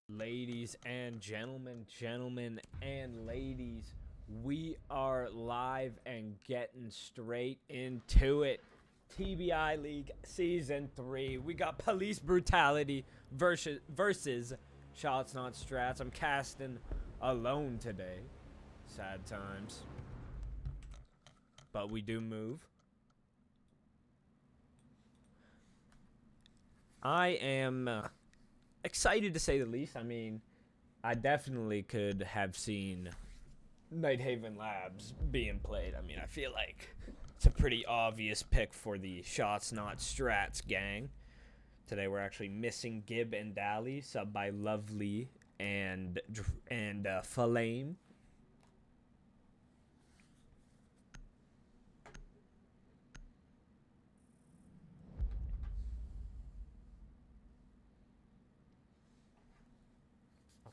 Ladies and gentlemen and ladies, we are live and getting straight into it. TBI League Season 3. We got police brutality versus Shots Not Strats. I'm casting alone today. Sad times. But we do move. I am excited to say the least. I mean, I definitely could have seen Nighthaven Labs being played. I mean, I feel like it's a pretty obvious pick for the Shots Not Strats gang. Today we're actually missing Gib and Dally, subbed by Lovely and Flame.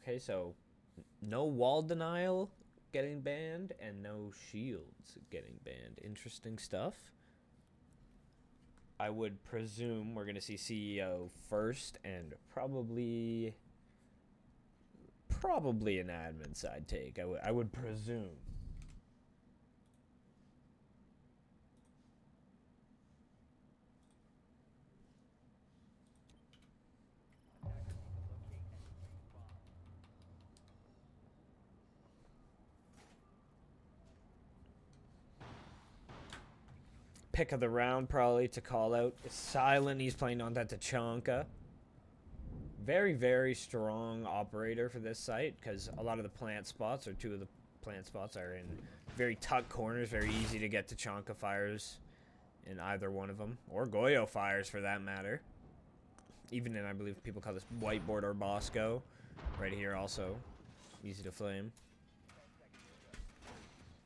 Okay, so no wall denial getting banned and no shields getting banned. Interesting stuff. I would presume we're going to see CEO first and probably an admin side take. I would presume. Pick of the round probably to call out is Silent. He's playing on that Tachanka. Very strong operator for this site because a lot of the plant spots, or two of the plant spots, are in very tucked corners. Very easy to get Tachanka fires in either one of them, or Goyo fires for that matter. Even in, I believe people call this whiteboard or Bosco. Right here also easy to flame.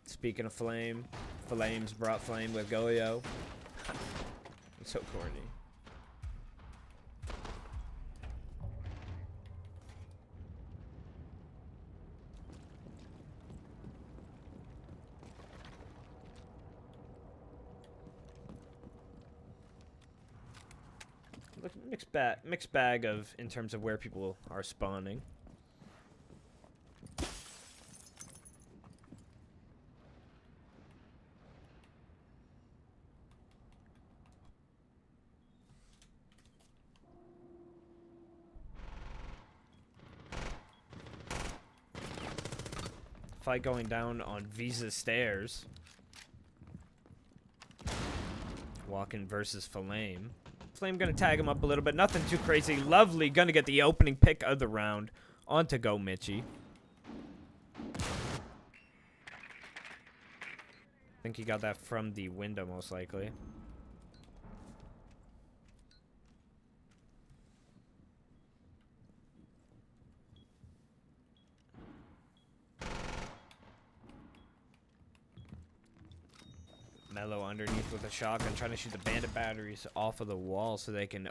Speaking of flame, Flames brought flame with Goyo. It's so corny. Look, mixed bag of in terms of where people are spawning. Fight going down on Visa stairs. Walking versus Flame. Flame gonna tag him up a little bit. Nothing too crazy. Lovely gonna get the opening pick of the round. On to go, Mitchie. I think he got that from the window, most likely. Mellow underneath with a shotgun, trying to shoot the bandit batteries off of the wall so they can...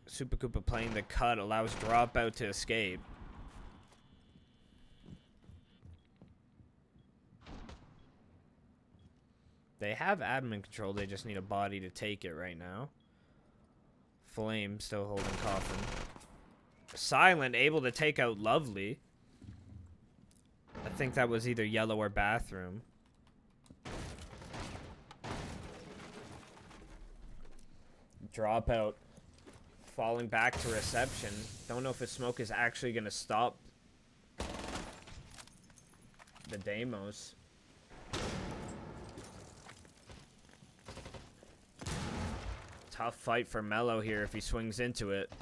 Super Koopa playing the cut allows Dropout to escape. They have admin control, they just need a body to take it right now. Flame still holding Coffin. Silent able to take out Lovely. I think that was either yellow or bathroom. Dropout falling back to reception. Don't know if his smoke is actually going to stop the Deimos. Tough fight for Mellow here if he swings into it.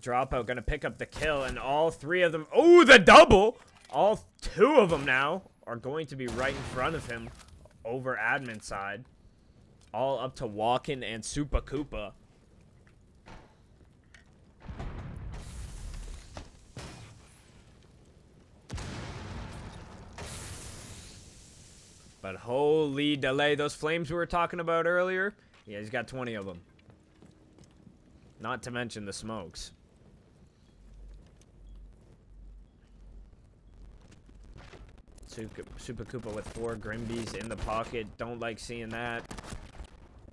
Dropout gonna pick up the kill, and all three of them... Oh, the double! All two of them now are going to be right in front of him over admin side. All up to Walkin' and Super Koopa. But holy delay, those flames we were talking about earlier, yeah, he's got 20 of them. Not to mention the smokes. Super Koopa with 4 Grimbies in the pocket. Don't like seeing that.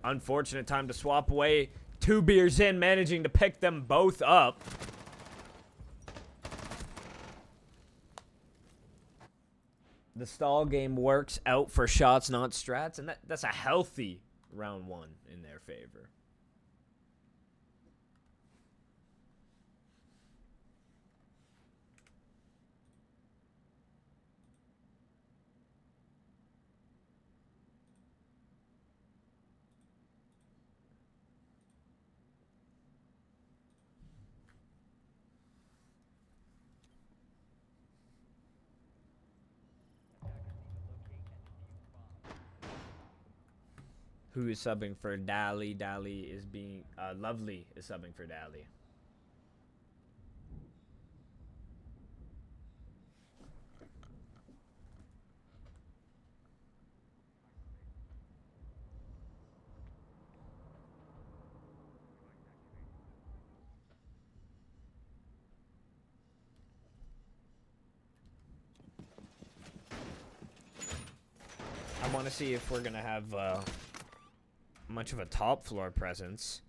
Unfortunate time to swap away. 2 beers in, managing to pick them both up. The stall game works out for Shots Not Strats, and that's a healthy round 1 in their favor. Who is subbing for Dally? Dally is being... Lovely is subbing for Dally. I want to see if we're going to have... much of a top floor presence,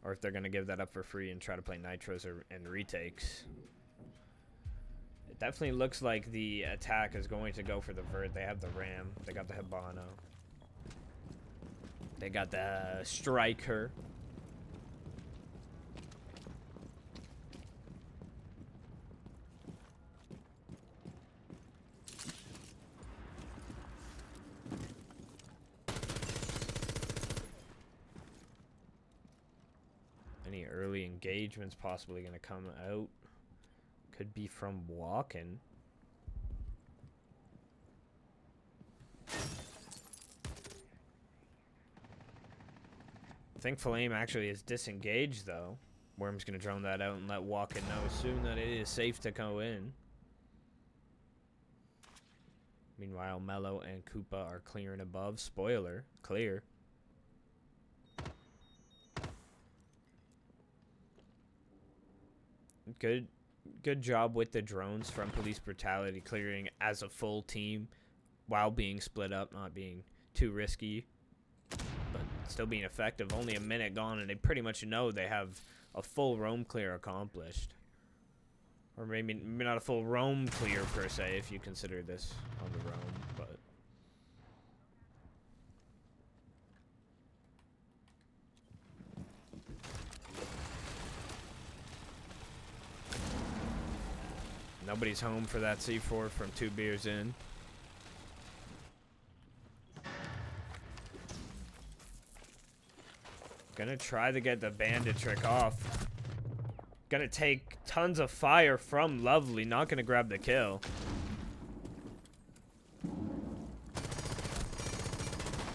or if they're going to give that up for free and try to play nitros and retakes. It definitely looks like the attack is going to go for the vert. They have the ram, they got the Hibana, they got the striker. Any early engagements possibly going to come out. Could be from walking. I think Flame actually is disengaged though. Worm's going to drone that out and let Walken know soon that it is safe to go in. Meanwhile, Mello and Koopa are clearing above. Spoiler, clear. Good job with the drones from Police Brutality, clearing as a full team while being split up, not being too risky, but still being effective. Only a minute gone, and they pretty much know they have a full roam clear accomplished. Or maybe not a full roam clear per se, if you consider this on the roam, but... Nobody's home for that C4 from 2 beers in. Gonna try to get the bandit trick off. Gonna take tons of fire from Lovely. Not gonna grab the kill.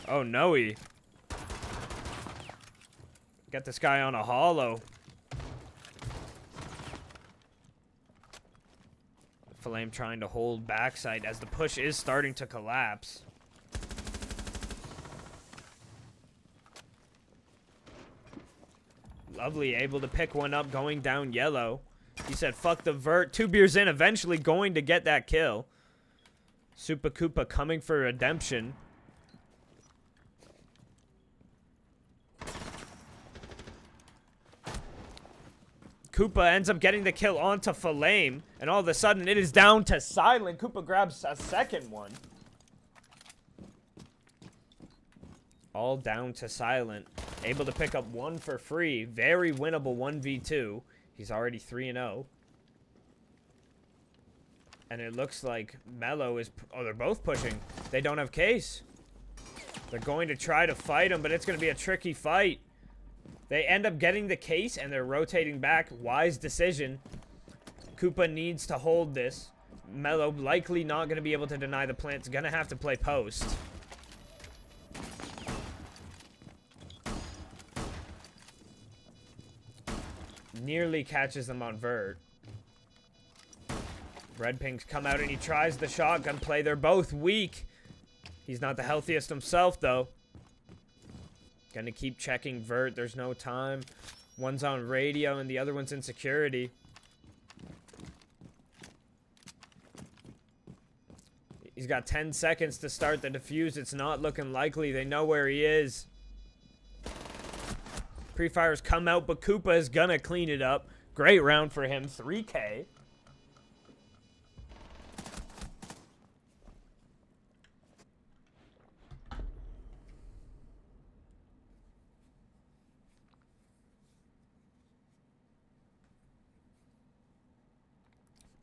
Oh, no. Got this guy on a hollow. Flame trying to hold backside as the push is starting to collapse. Lovely able to pick one up going down yellow. He said fuck the vert. 2 beers in, eventually going to get that kill. Super Koopa coming for redemption. Koopa ends up getting the kill onto Flame, and all of a sudden it is down to Silent. Koopa grabs a second one. All down to Silent. Able to pick up 1 for free. Very winnable 1v2. He's already 3-0. And it looks like Mello is... Oh, they're both pushing. They don't have case. They're going to try to fight him, but it's going to be a tricky fight. They end up getting the case, and they're rotating back. Wise decision. Koopa needs to hold this. Mello likely not going to be able to deny the plant. Going to have to play post. Nearly catches them on vert. Red Pink's come out, and he tries the shotgun play. They're both weak. He's not the healthiest himself, though. Gonna keep checking vert. There's no time. One's on radio and the other one's in security. He's He's got 10 seconds to start the defuse. It's not looking likely. They know where he is. Pre-fires come out, but Koopa is gonna clean it up. Great round for him. 3K.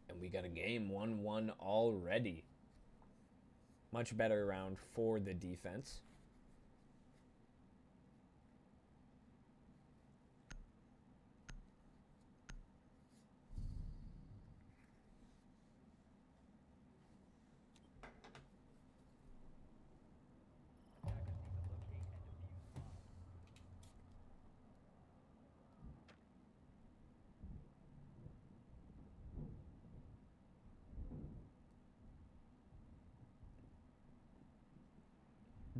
And we got a game 1-1 already. Much better round for the defense.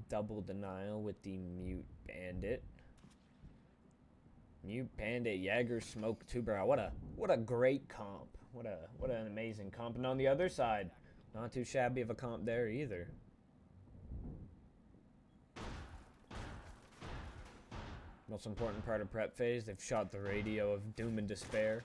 Double denial with the Mute Bandit. Mute Bandit, Jaeger, Smoke, Tuber. What a great comp. What an amazing comp. And on the other side, not too shabby of a comp there either. Most important part of prep phase, they've shot the radio of doom and despair.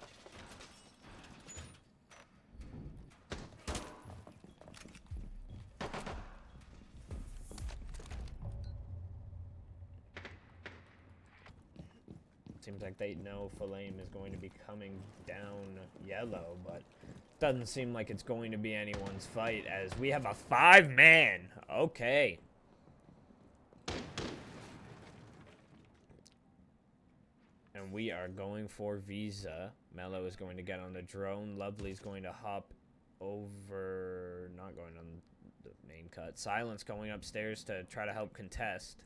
Seems like they know Flame is going to be coming down yellow, but doesn't seem like it's going to be anyone's fight as we have a 5-man. Okay. And we are going for Visa. Mello is going to get on the drone. Lovely's going to hop over, not going on the main cut. Silence going upstairs to try to help contest.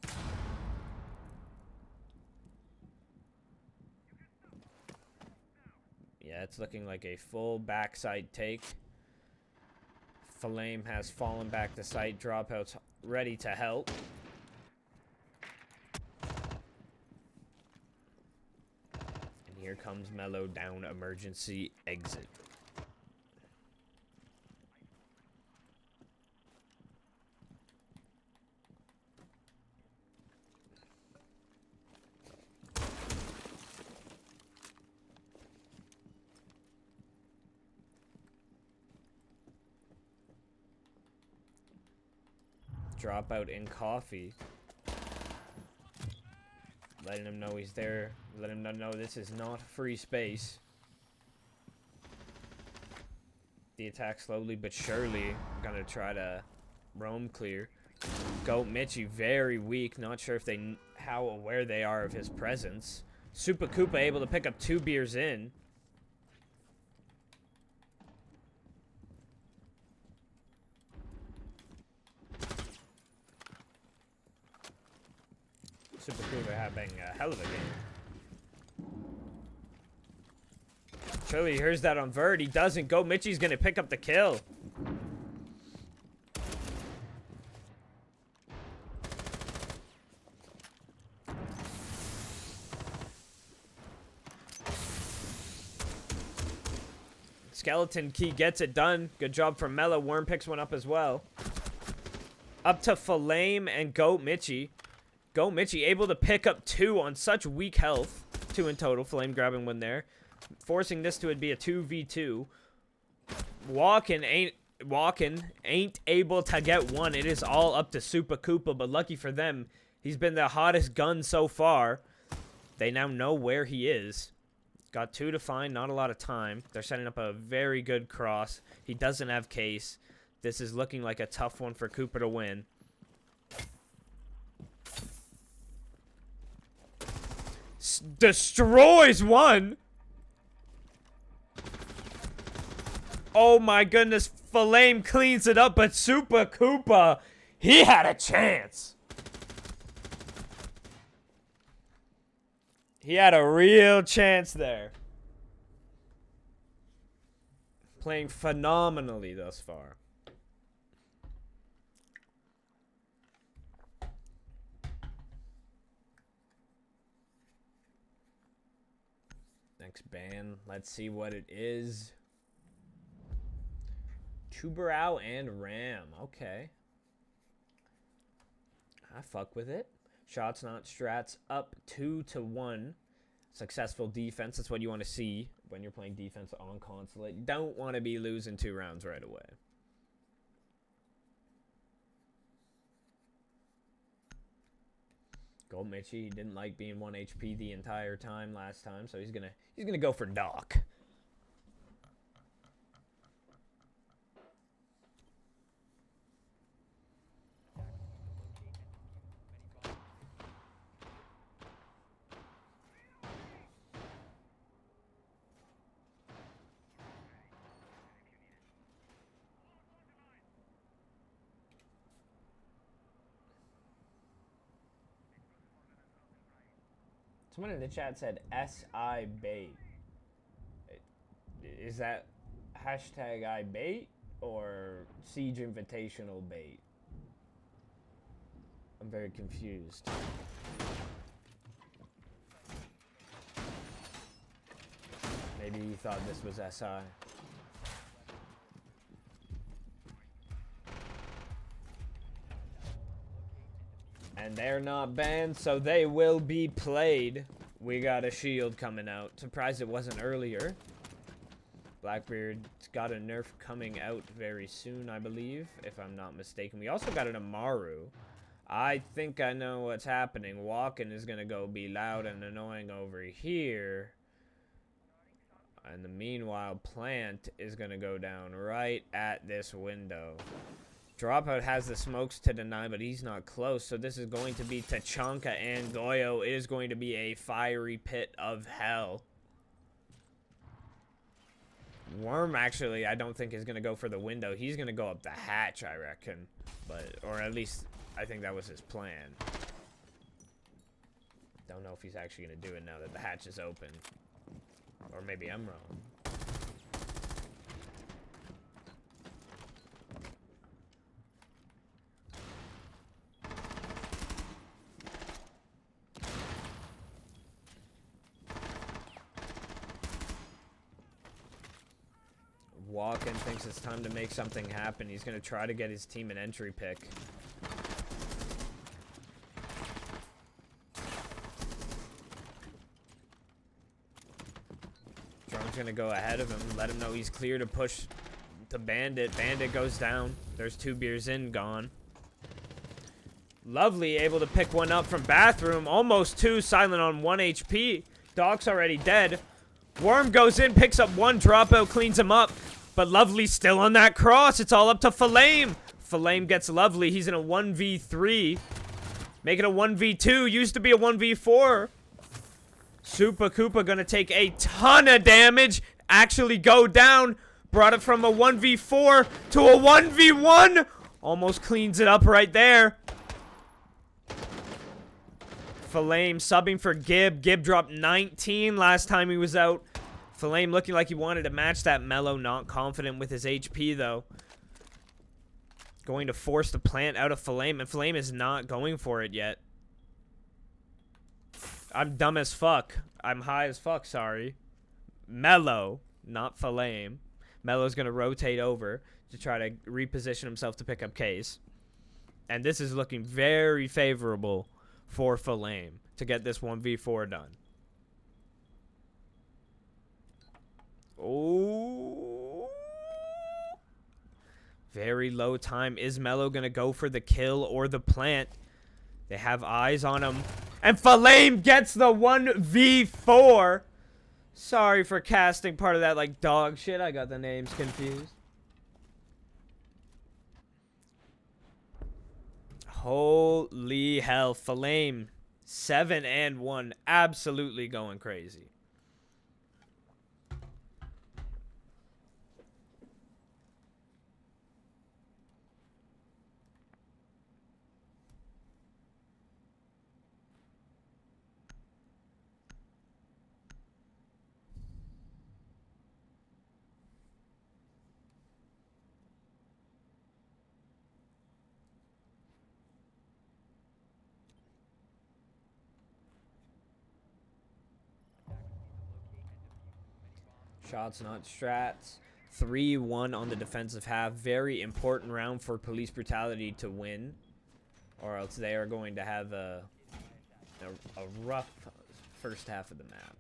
Yeah, it's looking like a full backside take. Flame has fallen back to site. Dropouts ready to help. And here comes Mello down emergency exit. Dropout in coffee. Letting him know he's there. Letting him know this is not free space. The attack slowly but surely gonna try to roam clear. Goat Mitchie very weak. Not sure if how aware they are of his presence. Super Koopa able to pick up 2 beers in. Super Koopa having a hell of a game. Surely he hears that on Vert. He doesn't. Go Mitchie's gonna pick up the kill. Skeleton Key gets it done. Good job from Mello. Worm picks one up as well. Up to Flame and Goat Mitchie. Goat Mitchie able to pick up 2 on such weak health. 2 in total. Flame grabbing one there. Forcing this to be a 2v2. Walkin' ain't able to get one. It is all up to Super Koopa, but lucky for them, he's been the hottest gun so far. They now know where he is. Got 2 to find, not a lot of time. They're setting up a very good cross. He doesn't have case. This is looking like a tough one for Koopa to win. Destroys one. Oh my goodness. Flame cleans it up, but Super Koopa, he had a chance. He had a real chance there. Playing phenomenally thus far. Next ban. Let's see what it is. Chubarao and Ram. Okay. I fuck with it. Shots Not Strats up 2-1. Successful defense. That's what you want to see when you're playing defense on Consulate. You don't want to be losing 2 rounds right away. Gold Mitchie, he didn't like being 1 HP the entire time last time, so he's gonna go for Doc. Someone in the chat said SI bait. Is that hashtag I bait or Siege Invitational bait? I'm very confused. Maybe he thought this was SI. And they're not banned, so they will be played. We got a shield coming out. Surprised it wasn't earlier. Blackbeard's got a nerf coming out very soon, I believe, if I'm not mistaken. We also got an Amaru. I think I know what's happening. Walking is going to go be loud and annoying over here. And the meanwhile, Plant is going to go down right at this window. Dropout has the smokes to deny, but he's not close. So this is going to be Tachanka and Goyo. It is going to be a fiery pit of hell. Worm, actually, I don't think is going to go for the window. He's going to go up the hatch, I reckon. Or at least, I think that was his plan. Don't know if he's actually going to do it now that the hatch is open. Or maybe I'm wrong. Walken thinks it's time to make something happen. He's going to try to get his team an entry pick. Drone's going to go ahead of him, let him know he's clear to push to Bandit. Bandit goes down. There's 2 beers in, gone. Lovely, able to pick one up from Bathroom. Almost 2, silent on 1 HP. Doc's already dead. Worm goes in, picks up 1, Dropout cleans him up. But Lovely still on that cross. It's all up to Flame. Flame gets Lovely. He's in a 1v3. Make it a 1v2. Used to be a 1v4. Super Koopa gonna take a ton of damage. Actually go down. Brought it from a 1v4 to a 1v1. Almost cleans it up right there. Flame subbing for Gib. Gib dropped 19 last time he was out. Flame looking like he wanted to match that Mellow. Not confident with his HP, though. Going to force the plant out of Flame, and Flame is not going for it yet. I'm dumb as fuck. I'm high as fuck, sorry. Mellow, not Flame. Mellow's going to rotate over to try to reposition himself to pick up Case. And this is looking very favorable for Flame to get this 1v4 done. Oh. Very low time. Is Mellow going to go for the kill or the plant? They have eyes on him. And Flame gets the 1v4. Sorry for casting part of that like dog shit. I got the names confused. Holy hell. Flame 7-1. Absolutely going crazy. Shots Not Strats. 3-1 on the defensive half. Very important round for Police Brutality to win, or else they are going to have a rough first half of the map.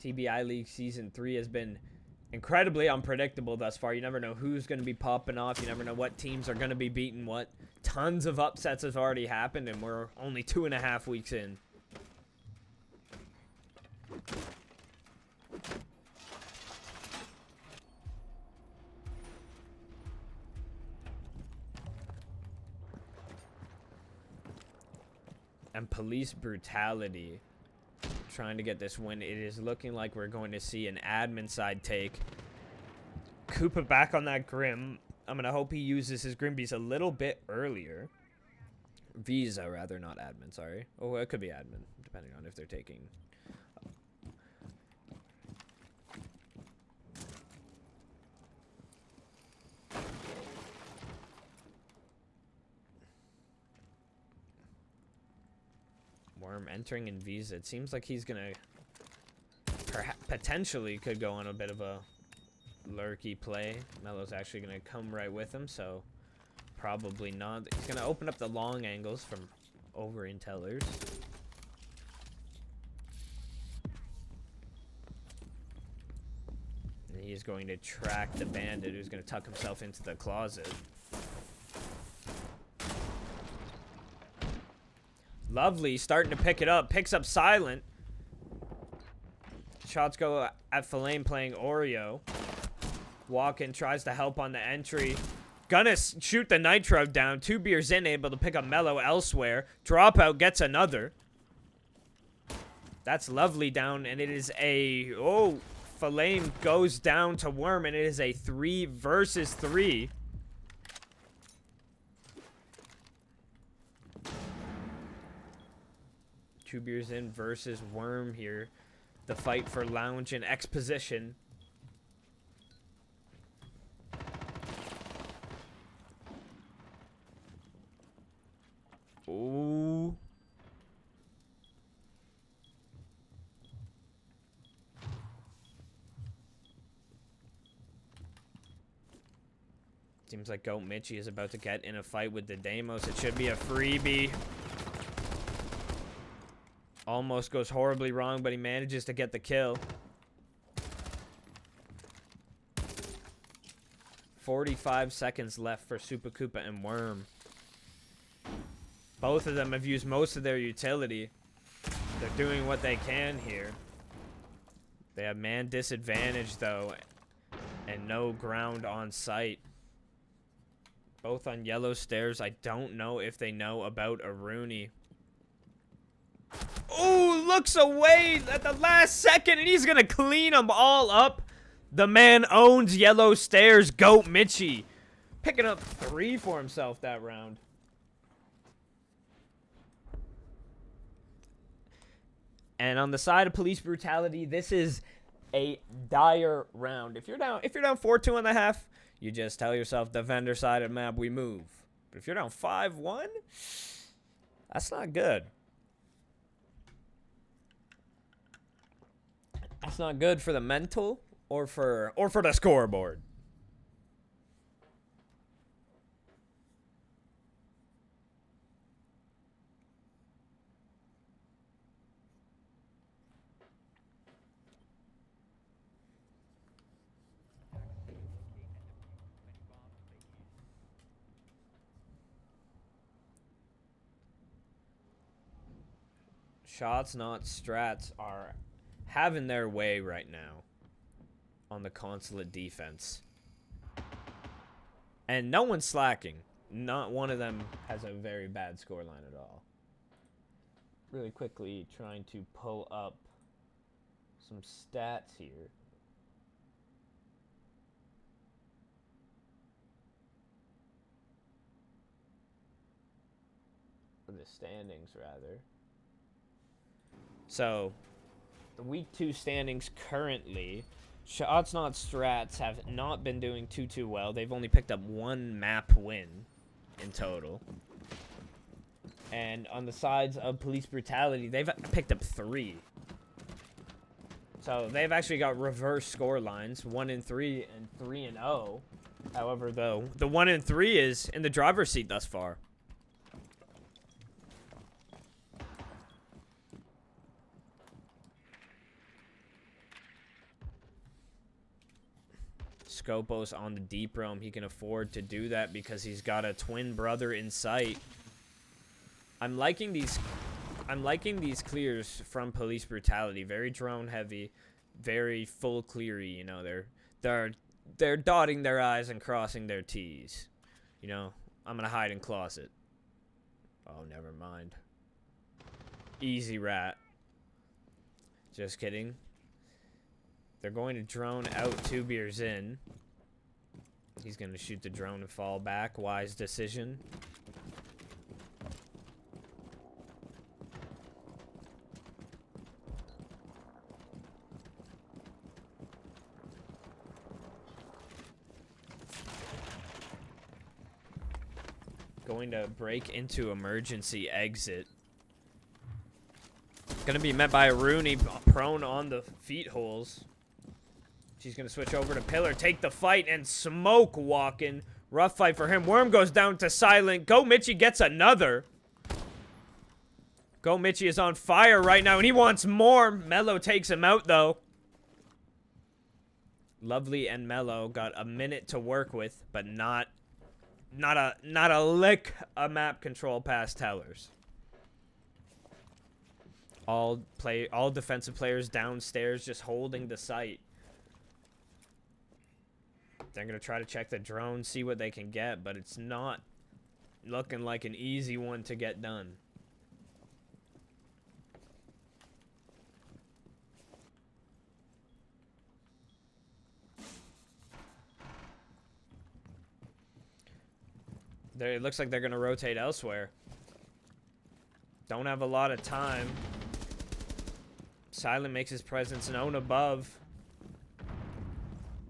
TBI League Season 3 has been incredibly unpredictable thus far. You never know who's going to be popping off. You never know what teams are going to be beating what. Tons of upsets have already happened, and we're only 2.5 weeks in. And Police Brutality trying to get this win. It is looking like we're going to see an admin side take. Koopa back on that Grim. I'm going to hope he uses his Grim Beast a little bit earlier. Visa, rather, not admin, sorry. Oh, it could be admin, depending on if they're taking... Worm entering in Visa. It seems like he's going to... potentially could go on a bit of a lurky play. Melo's actually going to come right with him, so probably not. He's going to open up the long angles from over in Tellers. And he's going to track the bandit, who's going to tuck himself into the closet. Lovely, starting to pick it up. Picks up Silent. Shots go at Flame playing Oreo. Walkin tries to help on the entry. Gonna shoot the Nitro down. 2 beers in, able to pick up Mellow elsewhere. Dropout gets another. That's Lovely down, and it is a... Oh, Flame goes down to Worm, and it is a 3 versus 3. Two beers in versus Worm here. The fight for Lounge and Exposition. Ooh. Seems like Goat Mitchie is about to get in a fight with the Deimos. It should be a freebie. Almost goes horribly wrong, but he manages to get the kill. 45 seconds left for Super Koopa and Worm. Both of them have used most of their utility. They're doing what they can here. They have man disadvantage, though, and no ground on site. Both on yellow stairs. I don't know if they know about Aruni. Oh, looks away at the last second, and he's going to clean them all up. The man owns yellow stairs, Goat Mitchie. Picking up 3 for himself that round. And on the side of Police Brutality, this is a dire round. If you're down 4-2 and a half, you just tell yourself, the vendor side of the map, we move. But if you're down 5-1, that's not good. That's not good for the mental or for the scoreboard. Shots Not Strats are having their way right now on the Consulate defense. And no one's slacking. Not one of them has a very bad scoreline at all. Really quickly trying to pull up some stats here. Or the standings, rather. So, the Week 2 standings currently, Shots Not Strats have not been doing too well. They've only picked up 1 map win in total. And on the sides of police brutality, they've picked up 3. So they've actually got reverse score lines, 1-3 and 3-0. However, though, the 1-3 is in the driver's seat thus far. Scopos on the deep roam. He can afford to do that because he's got a twin brother in sight. I'm liking these clears from police brutality. Very drone heavy, very full cleary. You know, they're dotting their I's and crossing their T's. You know, I'm gonna hide in closet. Oh, never mind. Easy rat. Just kidding. They're going to drone out 2 beers in. He's going to shoot the drone and fall back. Wise decision. Going to break into emergency exit. Going to be met by a Rooney prone on the feet holes. She's going to switch over to Pillar, take the fight, and smoke walking. Rough fight for him. Worm goes down to Silent. Go Mitchie gets another. Go Mitchie is on fire right now, and he wants more. Mello takes him out, though. Lovely and Mello got a minute to work with, but not a lick of map control past Tellers. All defensive players downstairs just holding the site. They're going to try to check the drone, see what they can get, but it's not looking like an easy one to get done. It looks like they're going to rotate elsewhere. Don't have a lot of time. Silent makes his presence known above.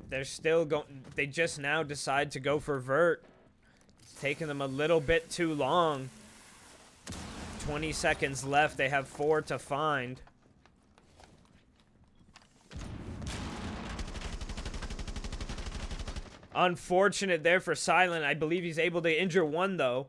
They're still going. They just now decide to go for Vert. It's taking them a little bit too long. 20 seconds left. They have 4 to find. Unfortunate there for Silent. I believe he's able to injure 1, though.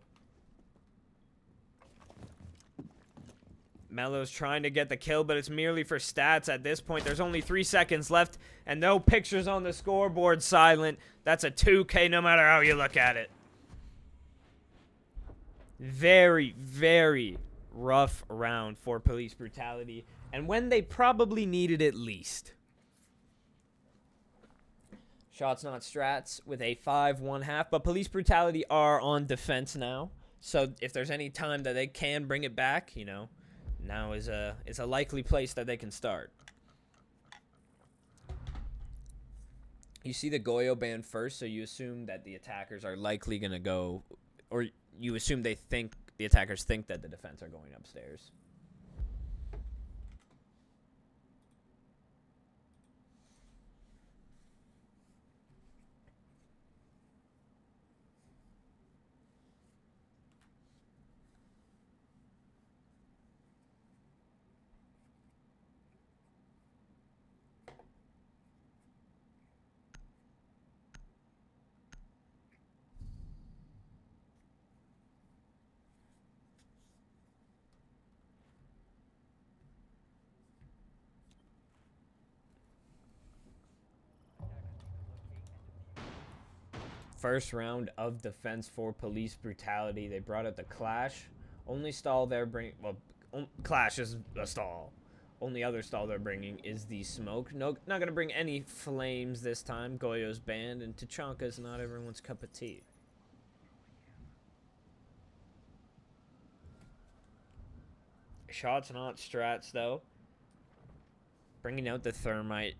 Mello's trying to get the kill, but it's merely for stats at this point. There's only 3 seconds left, and no pictures on the scoreboard, Silent. That's a 2K no matter how you look at it. Very, very rough round for police brutality, and when they probably needed it least. Shots Not Strats with a 5-1/2, but police brutality are on defense now. So if there's any time that they can bring it back, you know, now is a likely place that they can start. You see the Goyo band first, so you assume that the attackers are likely going to go, or you assume the attackers think that the defense are going upstairs. First round of defense for police brutality. They brought out the Clash. Only stall they're bringing... Well, Clash is a stall. Only other stall they're bringing is the Smoke. No, not going to bring any flames this time. Goyo's banned, and Tachanka's not everyone's cup of tea. Shots Not Strats, though. Bringing out the Thermite.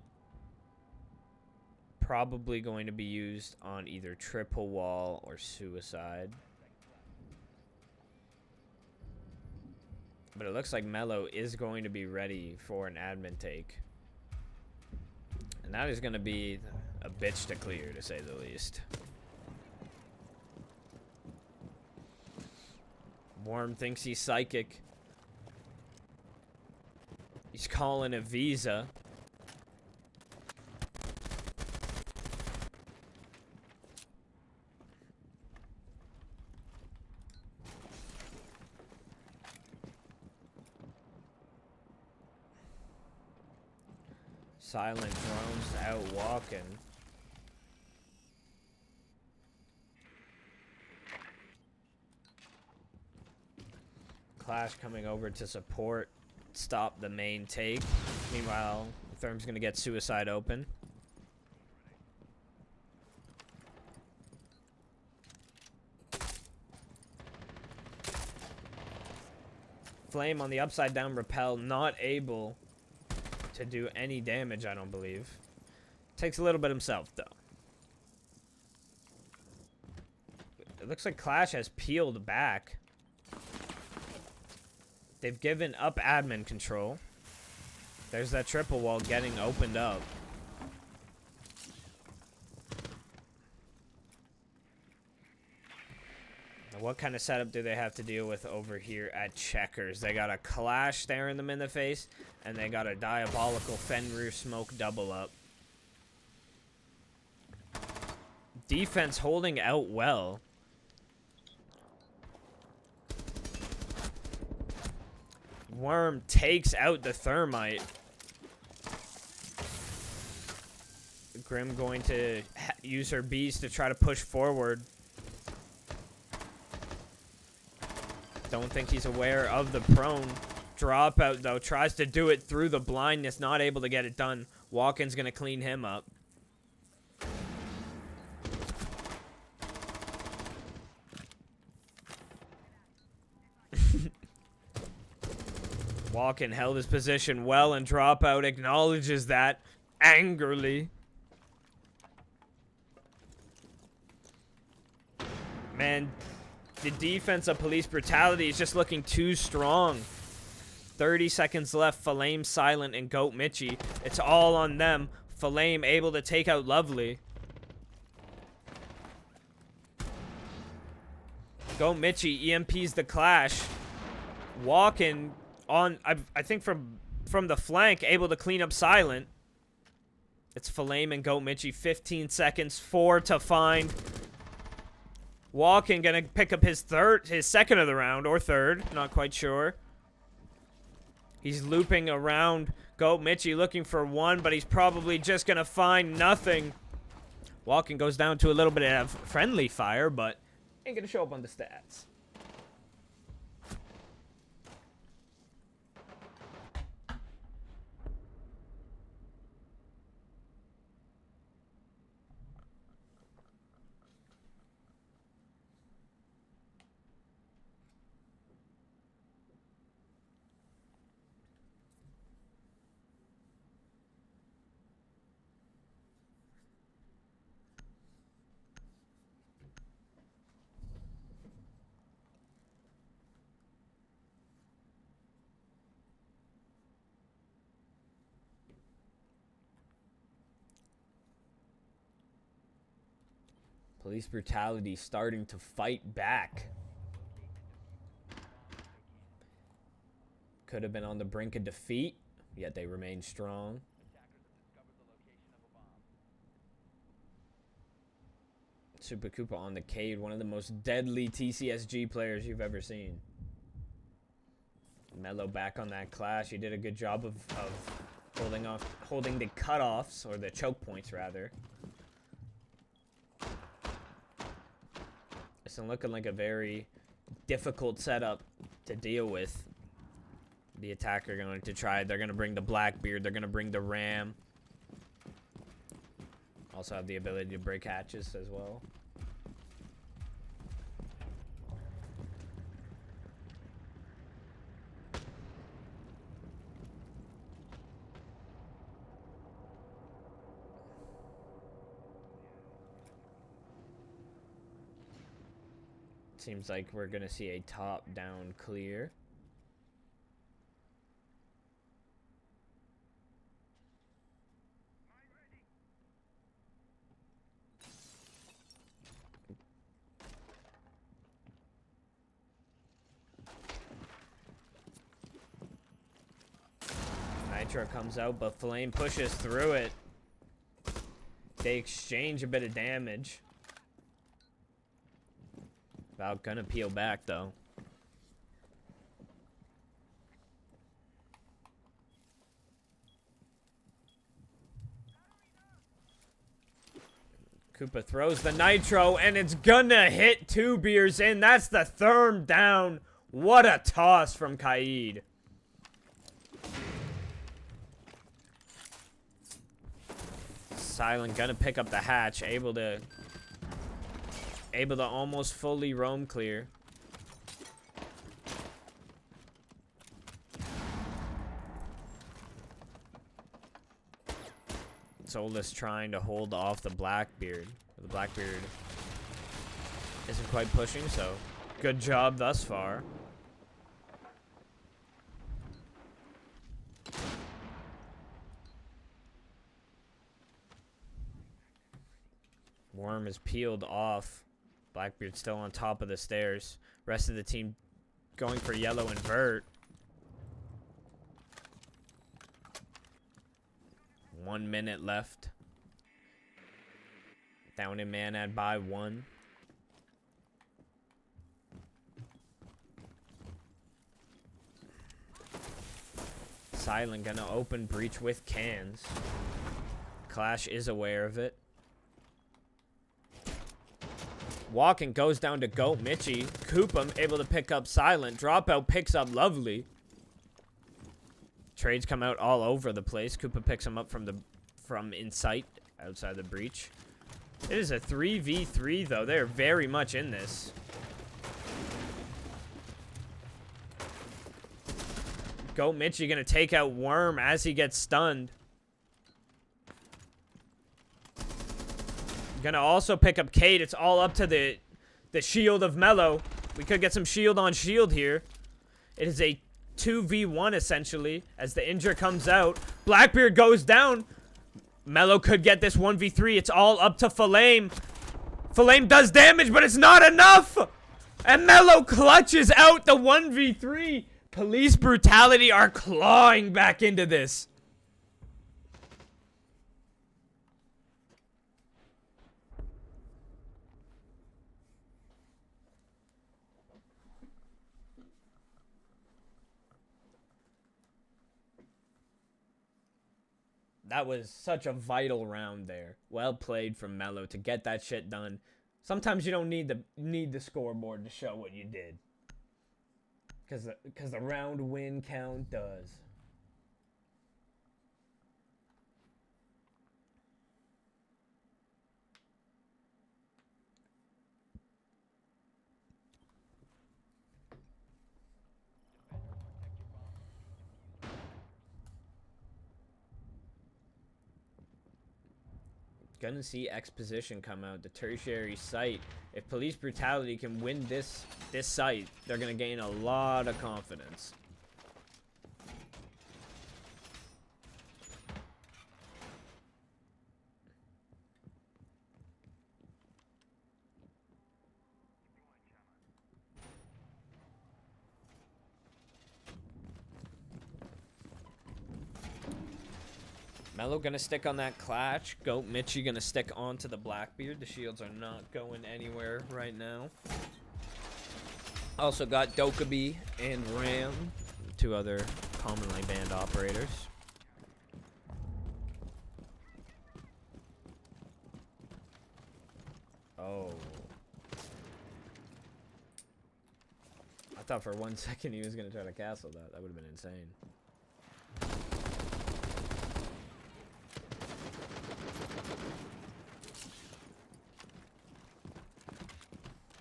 Probably going to be used on either triple wall or suicide. But it looks like Mello is going to be ready for an admin take. And that is going to be a bitch to clear, to say the least. Worm thinks he's psychic. He's calling a visa. Silent drones out walking. Clash coming over to support, stop the main take. Meanwhile, Therm's gonna get suicide open. Flame on the upside down rappel, not able to do any damage, I don't believe. Takes a little bit himself, though. It looks like Clash has peeled back. They've given up admin control. There's that triple wall getting opened up. Now, what kind of setup do they have to deal with over here at Checkers? They got a Clash staring them in the face, and they got a diabolical Fenrir smoke double up. Defense holding out well. Worm takes out the thermite. Grim going to use her bees to try to push forward. Don't think he's aware of the prone. Dropout, though, tries to do it through the blindness. Not able to get it done. Walken's going to clean him up. Walken held his position well, and Dropout acknowledges that angrily. Man, the defense of Police Brutality is just looking too strong. 30 seconds left. Flame silent and Goat Mitchie. It's all on them. Flame able to take out Lovely. Goat Mitchie EMPs the Clash. Walken on, I think from the flank, able to clean up Silent. It's Flame and Goat Mitchie. 15 seconds. 4 to find. Walken gonna pick up his second of the round, or third, not quite sure. He's looping around Goat Mitchie looking for one, but he's probably just gonna find nothing. Walken goes down to a little bit of friendly fire, but ain't gonna show up on the stats. Police Brutality starting to fight back. Could have been on the brink of defeat, yet they remain strong. Super Koopa on the Cade, one of the most deadly TCSG players you've ever seen. Mello back on that Clash. He did a good job of holding the cutoffs, or the choke points rather. It's looking like a very difficult setup to deal with. The attacker going to try. They're going to bring the Blackbeard. They're going to bring the Ram. Also have the ability to break hatches as well. Seems like we're going to see a top-down clear. Nitro comes out, but Flame pushes through it. They exchange a bit of damage. About gonna peel back, though. Koopa throws the Nitro, and it's gonna hit 2 beers in. That's the therm down. What a toss from Kaid. Silent gonna pick up the hatch, able to almost fully roam clear. Solus trying to hold off the Blackbeard. The Blackbeard isn't quite pushing, so good job thus far. Worm is peeled off. Blackbeard still on top of the stairs. Rest of the team going for yellow and vert. 1 minute left. Down in man ad by 1. Silent gonna open breach with cans. Clash is aware of it. Walking goes down to Goat Mitchie. Koopa able to pick up Silent. Dropout picks up Lovely. Trades come out all over the place. Koopa picks him up from in sight outside the breach. It is a 3v3 though. They're very much in this. Goat Mitchie gonna take out Worm as he gets stunned. Gonna also pick up Kate. It's all up to the shield of Mello. We could get some shield on shield here. It is a 2v1 essentially as the injure comes out. Blackbeard goes down. Mello could get this 1v3. It's all up to Flame. Flame does damage, but it's not enough. And Mello clutches out the 1v3. Police Brutality are clawing back into this. That was such a vital round there. Well played from Mello to get that shit done. Sometimes you don't need the scoreboard to show what you did. Because the round win count does. Gonna see exposition come out, the tertiary site. If Police Brutality can win this site, they're gonna gain a lot of confidence. Mello gonna stick on that clutch. Goat Mitchie gonna stick onto the Blackbeard. The shields are not going anywhere right now. Also got Dokkaebi and Ram, 2 other commonly banned operators. Oh. I thought for 1 second he was gonna try to castle that. That would have been insane.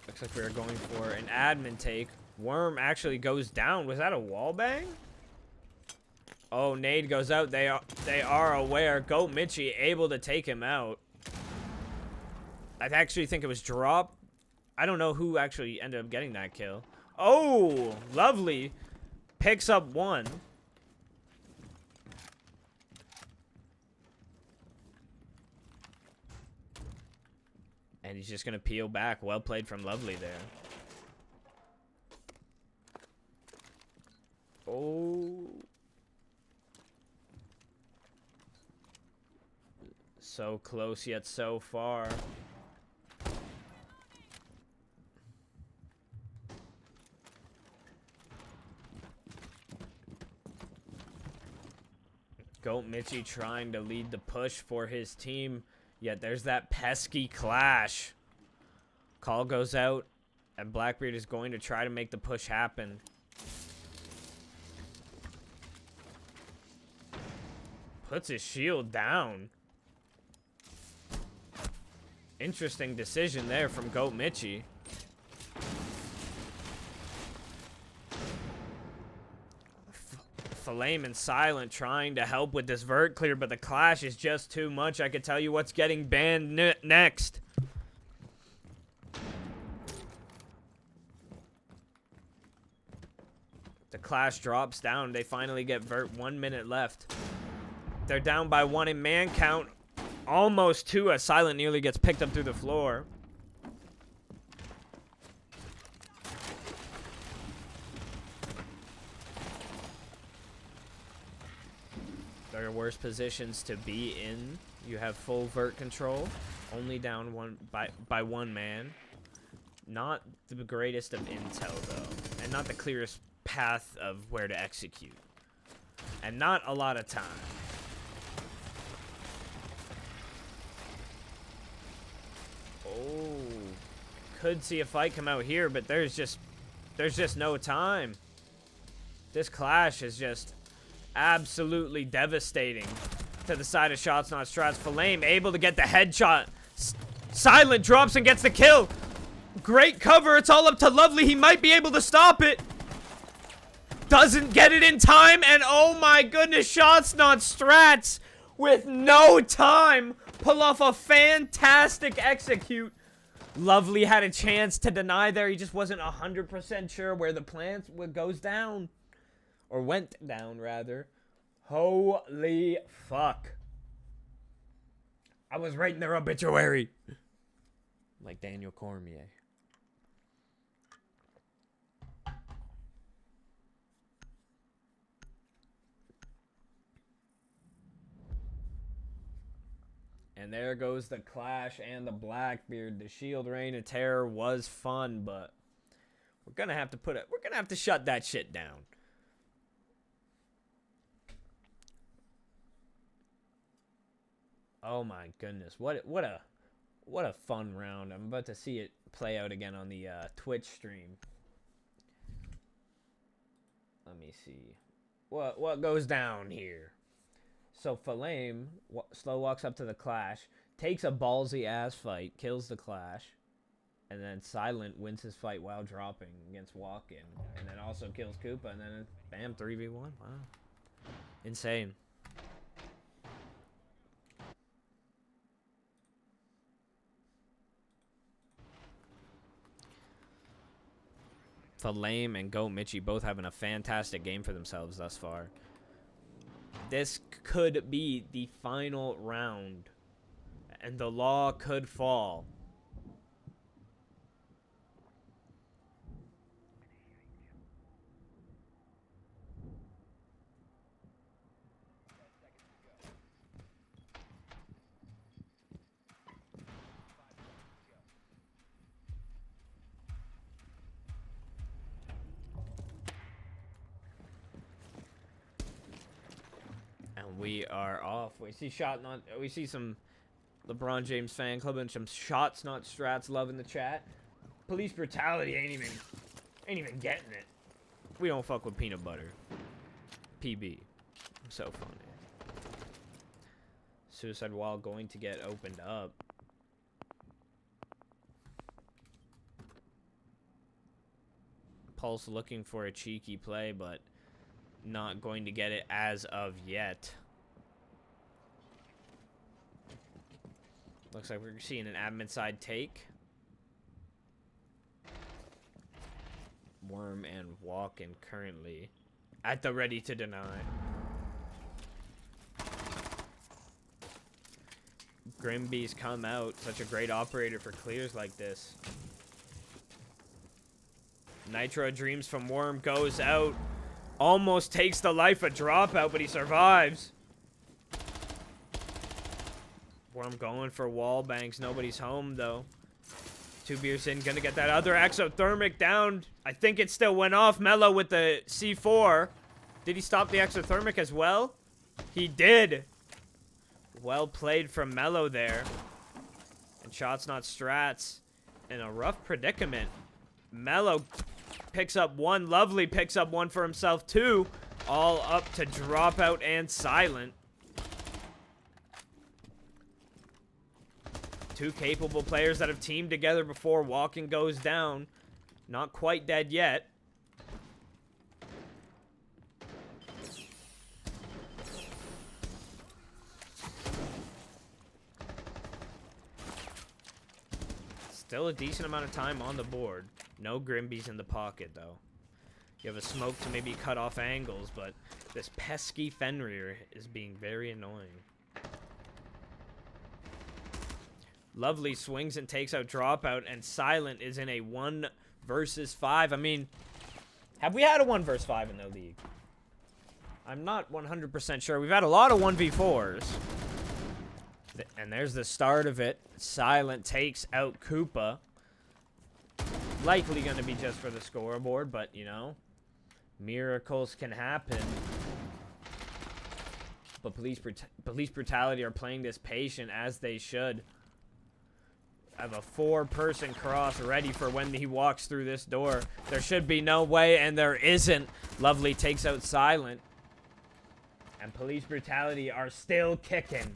Looks like we are going for an admin take. Worm actually goes down. Was that a wall bang? Oh, nade goes out. They are aware. Goat Mitchie able to take him out. I actually think it was drop. I don't know who actually ended up getting that kill. Oh, Lovely picks up 1. And he's just going to peel back. Well played from Lovely there. Oh. So close yet so far. Goat Mitchie trying to lead the push for his team. Yet there's that pesky clash. Call goes out, and Blackbeard is going to try to make the push happen. Puts his shield down. Interesting decision there from Goat Mitchie. Flame and Silent trying to help with this vert clear, but the clash is just too much. I could tell you what's getting banned next. The clash drops down. They finally get vert. 1 minute left. They're down by 1 in man count. Almost 2 as Silent nearly gets picked up through the floor. They're worst positions to be in. You have full vert control. Only down by 1 man. Not the greatest of intel, though. And not the clearest path of where to execute. And not a lot of time. Oh. Could see a fight come out here, but there's just no time. This clash is just absolutely devastating to the side of Shots Not Strats. Flame able to get the headshot. Silent drops and gets the kill. Great cover. It's all up to Lovely. He might be able to stop it. Doesn't get it in time. And oh my goodness, Shots Not Strats with no time pull off a fantastic execute. Lovely had a chance to deny there. He just wasn't 100% sure where the plant goes down. Or went down, rather. Holy fuck. I was writing their obituary. Like Daniel Cormier. And there goes the clash and the Blackbeard. The Shield Reign of Terror was fun, but we're gonna have to shut that shit down. Oh my goodness. What a fun round. I'm about to see it play out again on the Twitch stream. Let me see. What goes down here? So Flame slow walks up to the clash, takes a ballsy ass fight, kills the clash, and then Silent wins his fight while dropping against Walk-In, and then also kills Koopa, and then bam, 3v1. Wow. Insane. Flame and Goat Mitchie both having a fantastic game for themselves thus far. This could be the final round, and the law could fall. We are off. We see some LeBron James fan club and some Shots Not Strats love in the chat. Police brutality ain't even getting it. We don't fuck with peanut butter. PB. So funny. Suicide wall going to get opened up. Pulse looking for a cheeky play, but not going to get it as of yet. Looks like we're seeing an admin side take. Worm and Walk-In currently at the ready to deny. Grimby's come out. Such a great operator for clears like this. Nitro Dreams from Worm goes out. Almost takes the life of Dropout, but he survives. Worm going for wall banks. Nobody's home, though. 2 beers in. Gonna get that other exothermic down. I think it still went off. Mello with the C4. Did he stop the exothermic as well? He did. Well played from Mello there. And Shots Not Strats in a rough predicament. Mello picks up 1. Lovely picks up 1 for himself, 2. All up to Dropout and Silent. 2 capable players that have teamed together before. Walking goes down. Not quite dead yet. Still a decent amount of time on the board. No Grimbies in the pocket, though. You have a smoke to maybe cut off angles, but this pesky Fenrir is being very annoying. Lovely swings and takes out Dropout, and Silent is in a 1 versus 5. I mean, have we had a 1 versus 5 in the league? I'm not 100% sure. We've had a lot of 1v4s. And there's the start of it. Silent takes out Koopa. Likely going to be just for the scoreboard, but, you know, miracles can happen. But Police Brutality are playing this patient as they should. Have a 4-person cross ready for when he walks through this door. There should be no way, and there isn't. Lovely takes out Silent. And Police Brutality are still kicking.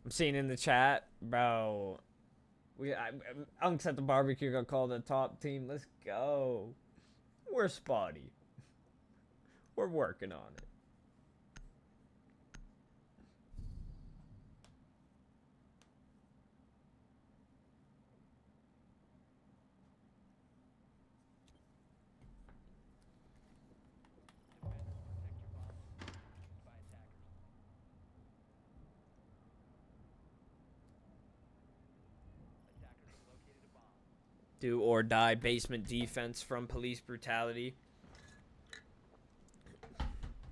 I'm seeing in the chat, bro. Unks at the barbecue got called a top team. Let's go. We're spotty. We're working on it. Do or die basement defense from Police Brutality.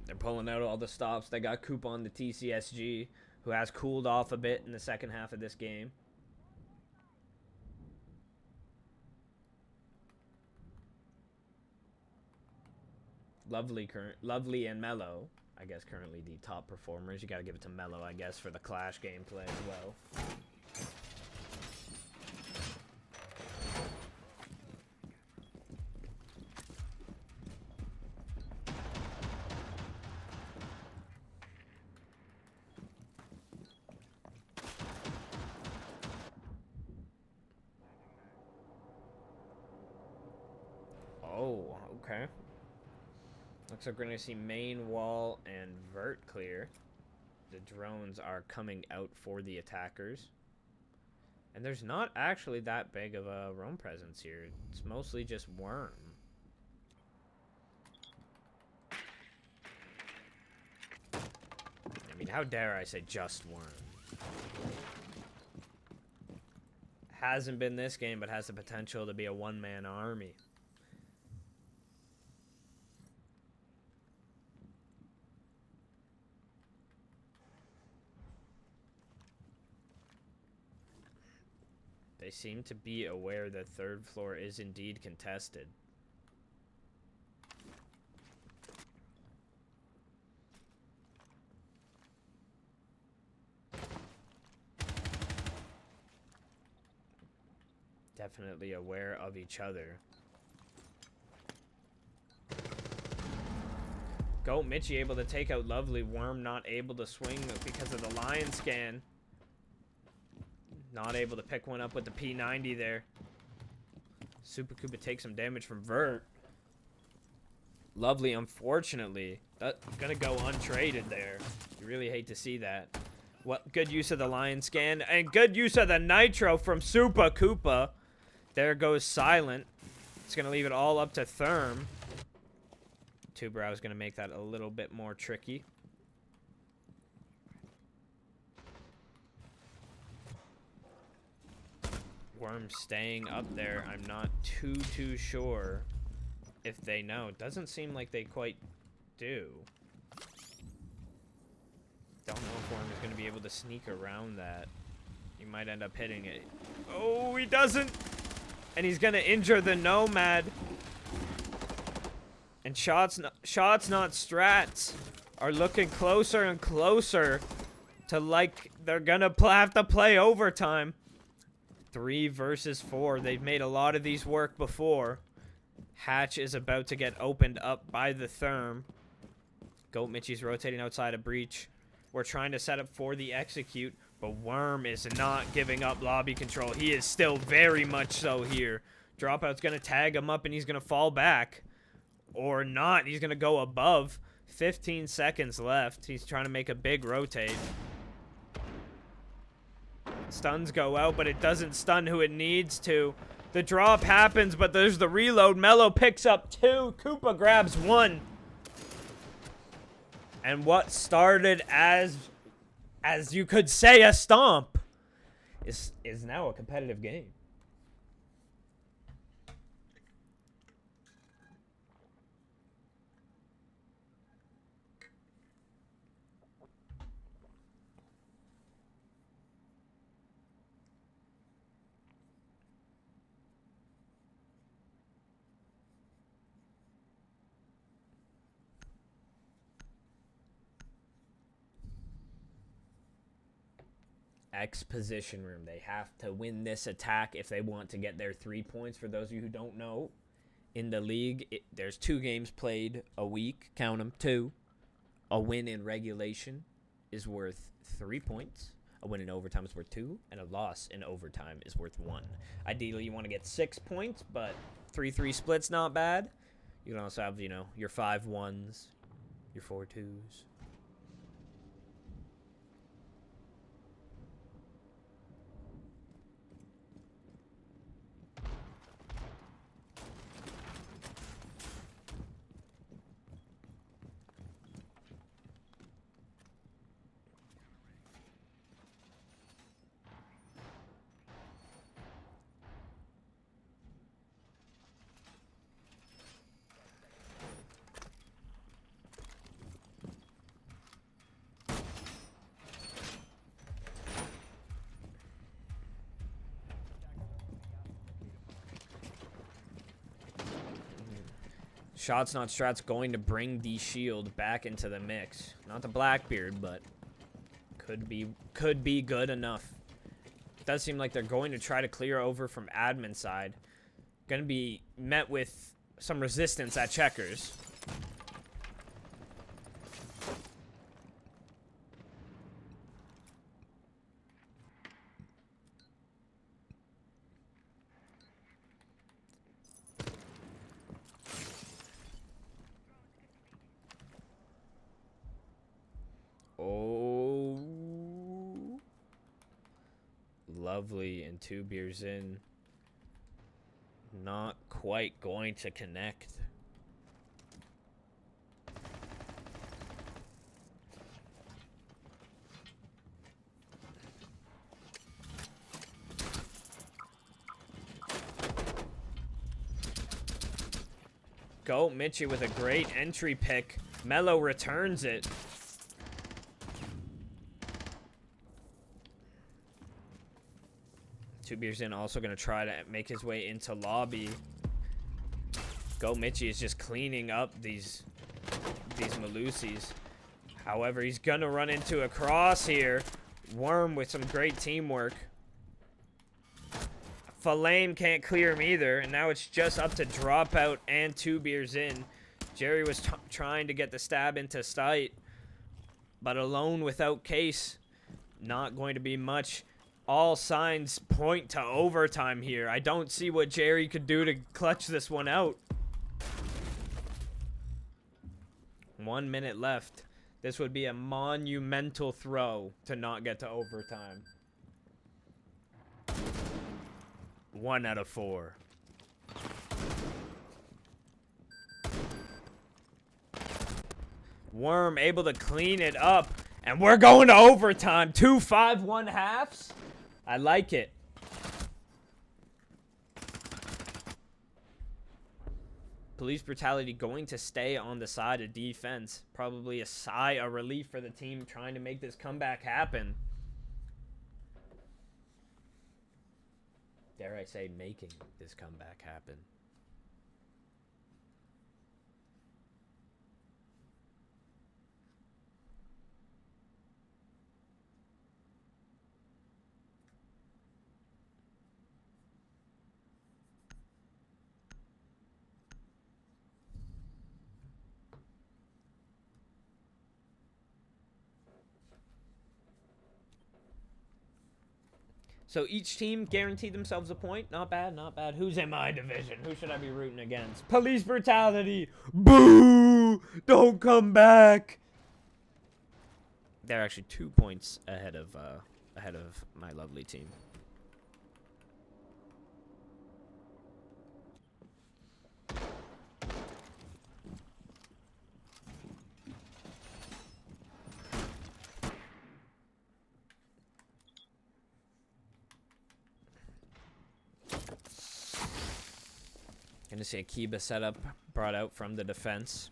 They're pulling out all the stops. They got Coop on the TCSG, who has cooled off a bit in the second half of this game. Lovely and Mello, I guess, currently the top performers. You got to give it to Mello, I guess, for the Clash gameplay as well. Oh, okay. Looks like we're going to see main wall and vert clear. The drones are coming out for the attackers. And there's not actually that big of a roam presence here. It's mostly just Worm. I mean, how dare I say just Worm? Hasn't been this game, but has the potential to be a one-man army. They seem to be aware that third floor is indeed contested. Definitely aware of each other. Goat Mitchie able to take out Lovely. Worm not able to swing because of the lion scan. Not able to pick one up with the P90 there. Super Koopa takes some damage from Vert. Lovely, unfortunately. That's gonna go untraded there. You really hate to see that. What good use of the lion scan and good use of the nitro from Super Koopa. There goes Silent. It's gonna leave it all up to Therm. Tubrow is gonna make that a little bit more tricky. Worm staying up there. I'm not too sure if they know. It doesn't seem like they quite do. Don't know if Worm is going to be able to sneak around that. He might end up hitting it. Oh, he doesn't! And he's going to injure the Nomad. And Shots Not Strats are looking closer and closer to like they're going to have to play overtime. 3 versus 4. They've made a lot of these work before. Hatch is about to get opened up by the Therm. Goat Mitchie's rotating outside of Breach. We're trying to set up for the execute, but Worm is not giving up lobby control. He is still very much so here. Dropout's going to tag him up, and he's going to fall back. Or not. He's going to go above. 15 seconds left. He's trying to make a big rotate. Stuns go out, but it doesn't stun who it needs to. The drop happens, but there's the reload. Mello picks up 2. Koopa grabs 1. And what started as you could say a stomp is now a competitive game. X position room. They have to win this attack if they want to get their 3 points. For those of you who don't know, in the league, there's 2 games played a week. Count them, 2. A win in regulation is worth 3 points. A win in overtime is worth 2. And a loss in overtime is worth 1. Ideally, you want to get 6 points, but 3-3 split's not bad. You can also have, your 5-1s, your 4-2s. Shots Not Strats going to bring the shield back into the mix. Not the Blackbeard, but could be good enough. It does seem like they're going to try to clear over from admin side. Going to be met with some resistance at checkers. Oh, lovely, and 2 beers in. Not quite going to connect. Go Mitchie with a great entry pick. Mello returns it. Two beers in, also going to try to make his way into lobby. Go Mitchie is just cleaning up these Malusis. However, he's going to run into a cross here. Worm with some great teamwork. Falame can't clear him either, and now it's just up to Dropout and 2 beers in. Jerry was trying to get the stab into sight, but alone without Case, not going to be much. All signs point to overtime here. I don't see what Jerry could do to clutch this one out. 1 minute left. This would be a monumental throw to not get to overtime. 1 out of 4. Worm able to clean it up. And we're going to overtime. 2 5-1 halves. I like it. Police brutality going to stay on the side of defense. Probably a sigh of relief for the team trying to make this comeback happen. Dare I say, making this comeback happen. So each team guaranteed themselves a point. Not bad, not bad. Who's in my division? Who should I be rooting against? Police brutality. Boo! Don't come back. They're actually 2 points ahead of my lovely team. Gonna see Akiba setup brought out from the defense.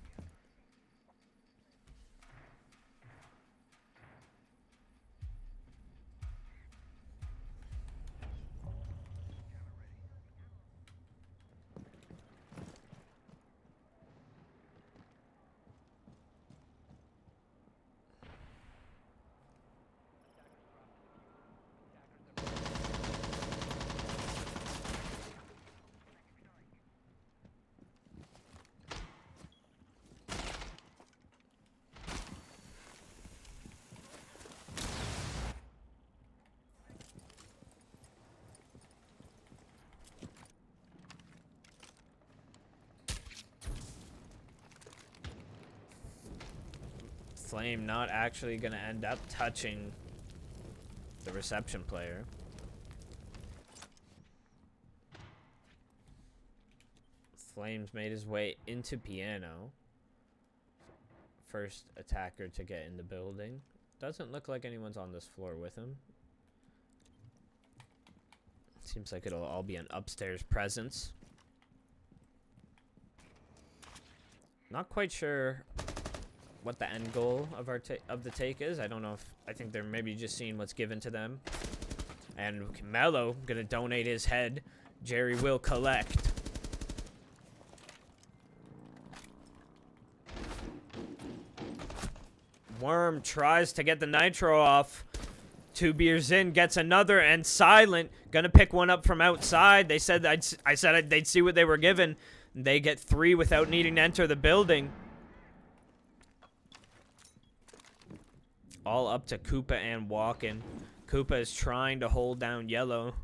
Flame not actually gonna end up touching the reception player. Flames made his way into Piano. First attacker to get in the building. Doesn't look like anyone's on this floor with him. Seems like it'll all be an upstairs presence. Not quite sure what the end goal of the take is. I don't know if I think they're maybe just seeing what's given to them. And Mello gonna donate his head. Jerry will collect. Worm tries to get the nitro off. 2 beers in, gets another, and Silent gonna pick one up from outside. They said I said they'd see what they were given. They get 3 without needing to enter the building. All up to Koopa and Walken. Koopa is trying to hold down Yellow,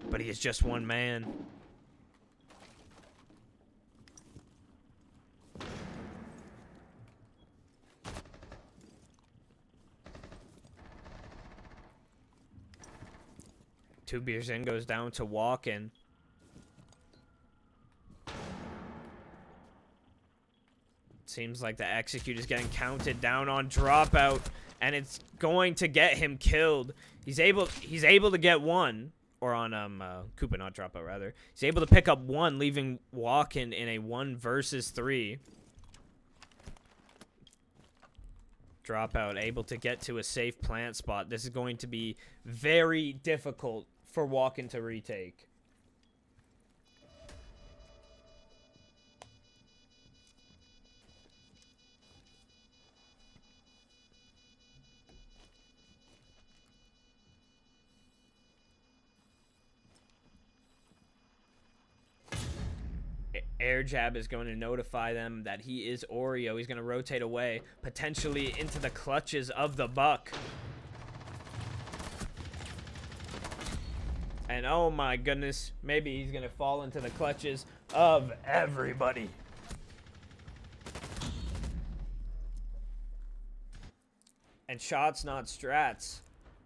but he is just one man. Two beers in goes down to Walken. Seems like the execute is getting counted down on Dropout, and it's going to get him killed. He's able to get one, or on Koopa, not Dropout rather. He's able to pick up one, leaving Walken in a 1 versus 3. Dropout able to get to a safe plant spot. This is going to be very difficult for Walken to retake. Air jab is going to notify them that he is Oreo. He's going to rotate away, potentially into the clutches of the Buck. And oh my goodness, maybe he's going to fall into the clutches of everybody. And Shots Not Strats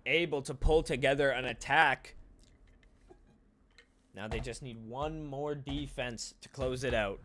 able to pull together an attack. Now they just need one more defense to close it out.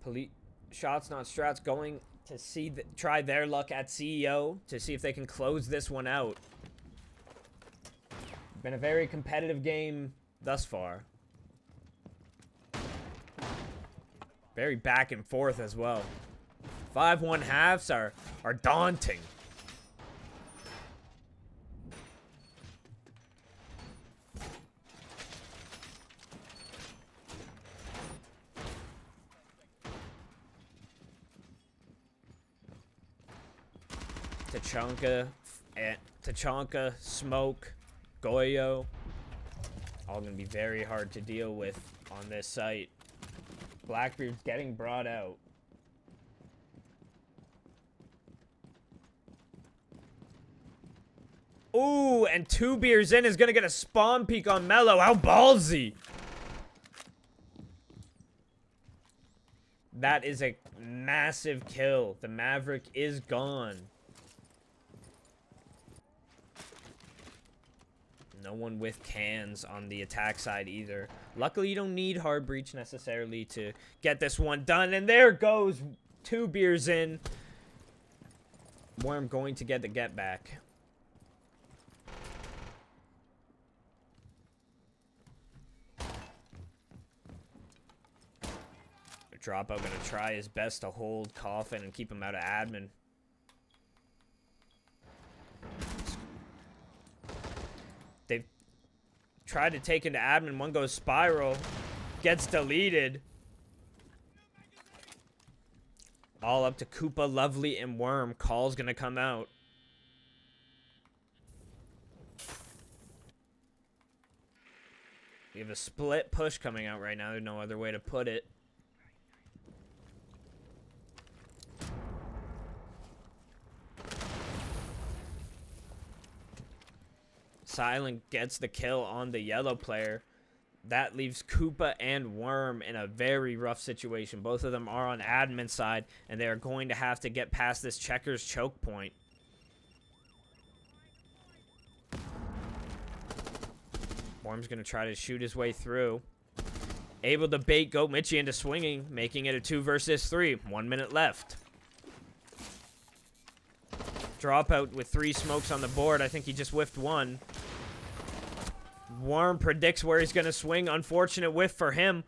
Police Shots Not Strats going to try their luck at CEO to see if they can close this one out. Been a very competitive game thus far. Very back and forth as well. 5-1 halves are daunting. Tachanka, Smoke, Goyo, all going to be very hard to deal with on this site. Blackbeard's getting brought out. Ooh, and 2 beers in is going to get a spawn peek on Mello. How ballsy. That is a massive kill. The Maverick is gone. No one with cans on the attack side either. Luckily, you don't need hard breach necessarily to get this one done. And there goes 2 beers in. Worm going to get the get back. Dropout going to try his best to hold Coffin and keep him out of admin. They've tried to take into admin. One goes spiral. Gets deleted. All up to Koopa, Lovely, and Worm. Call's going to come out. We have a split push coming out right now. There's no other way to put it. Silent gets the kill on the yellow player. That leaves Koopa and Worm in a very rough situation. Both of them are on admin side, and they are going to have to get past this checkers choke point. Worm's going to try to shoot his way through. Able to bait Goat Mitchie into swinging, making it a 2 versus 3. 1 minute left. Dropout with 3 smokes on the board. I think he just whiffed 1. Worm predicts where he's going to swing. Unfortunate whiff for him.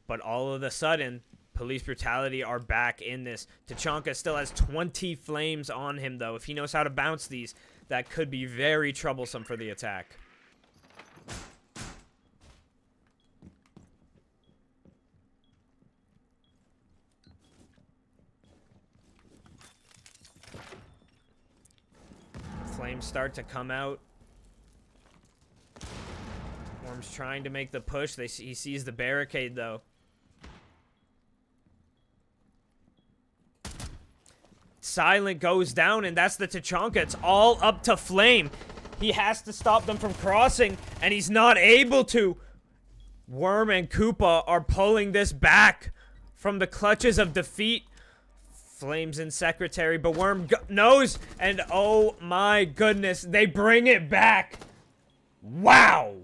But all of a sudden, Police Brutality are back in this. Tachanka still has 20 flames on him, though. If he knows how to bounce these, that could be very troublesome for the attack. Flames start to come out. Worm's trying to make the push. He sees the barricade, though. Silent goes down, and that's the Tachanka. It's all up to Flame. He has to stop them from crossing, and he's not able to. Worm and Koopa are pulling this back from the clutches of defeat. Flames in Secretary, but Worm knows, and oh my goodness, they bring it back. Wow.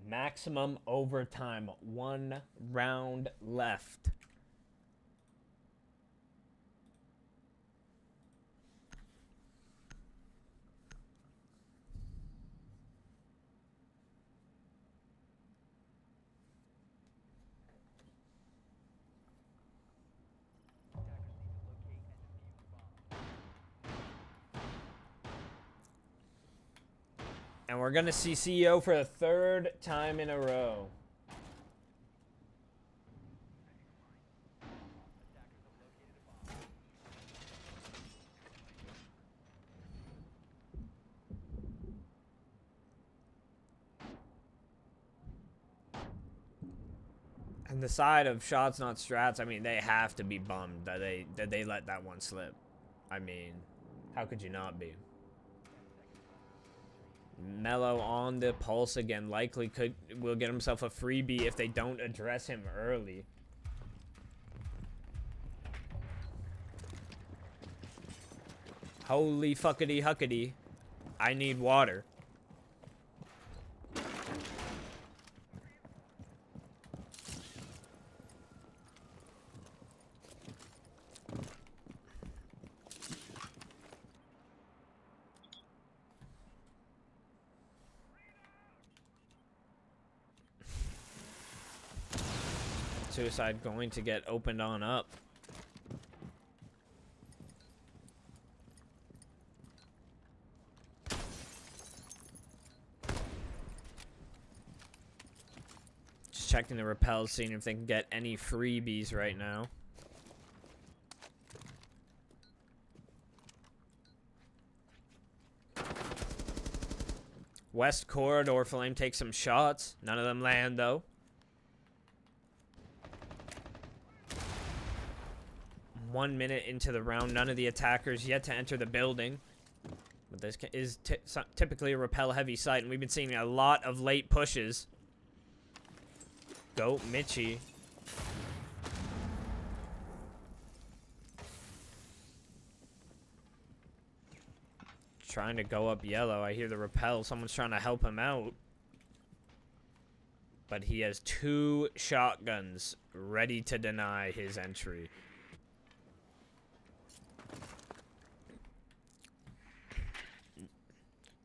Maximum overtime. 1 round left. And we're going to see CEO for the 3rd time in a row. And the side of Shots Not Strats, I mean, they have to be bummed that they let that one slip. I mean, How could you not be? Mello on the pulse again. Likely will get himself a freebie if they don't address him early. Holy fuckity huckity. I need water. Suicide going to get opened on up. Just checking the repels, seeing if they can get any freebies right now. West corridor, Flame takes some shots. None of them land though. One minute into the round, none of the attackers yet to enter the building. But this is typically a repel-heavy site, and we've been seeing a lot of late pushes. Go, Mitchie. Trying to go up yellow. I hear the repel. Someone's trying to help him out. But he has 2 shotguns ready to deny his entry.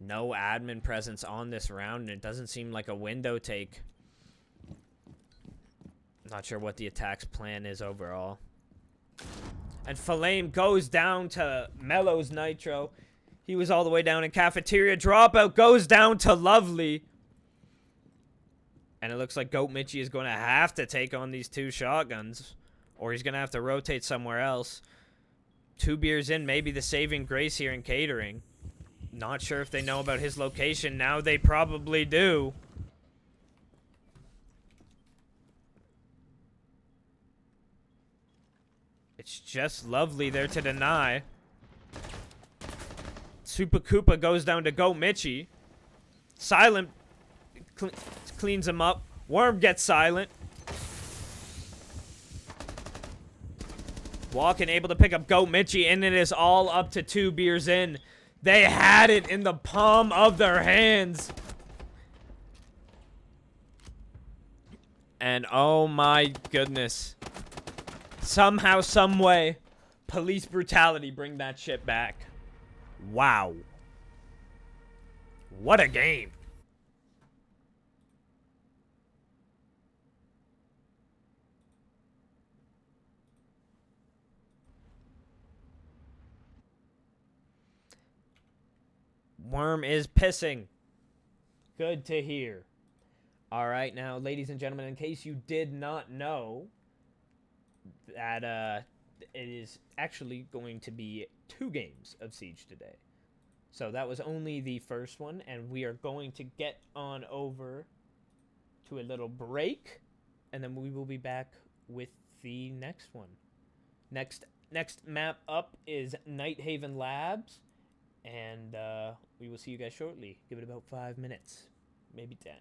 No admin presence on this round, and it doesn't seem like a window take. Not sure what the attack's plan is overall. And Flame goes down to Mello's Nitro. He was all the way down in cafeteria. Dropout goes down to Lovely. And it looks like Goat Mitchie is going to have to take on these 2 shotguns, or he's going to have to rotate somewhere else. 2 beers in, maybe the saving grace here in catering. Not sure if they know about his location. Now they probably do. It's just Lovely there to deny. Super Koopa goes down to Goat Mitchie. Silent cleans him up. Worm gets silent. Walking able to pick up Goat Mitchie, and it is all up to 2 beers in. They had it in the palm of their hands. And oh my goodness. Somehow, some way, police brutality bring that shit back. Wow. What a game. Worm is pissing. Good to hear. All right, now, ladies and gentlemen, in case you did not know, that it is actually going to be 2 games of Siege today. So that was only the first one, and we are going to get on over to a little break, and then we will be back with the next one. Next map up is Nighthaven Labs. And we will see you guys shortly. Give it about 5 minutes, maybe 10.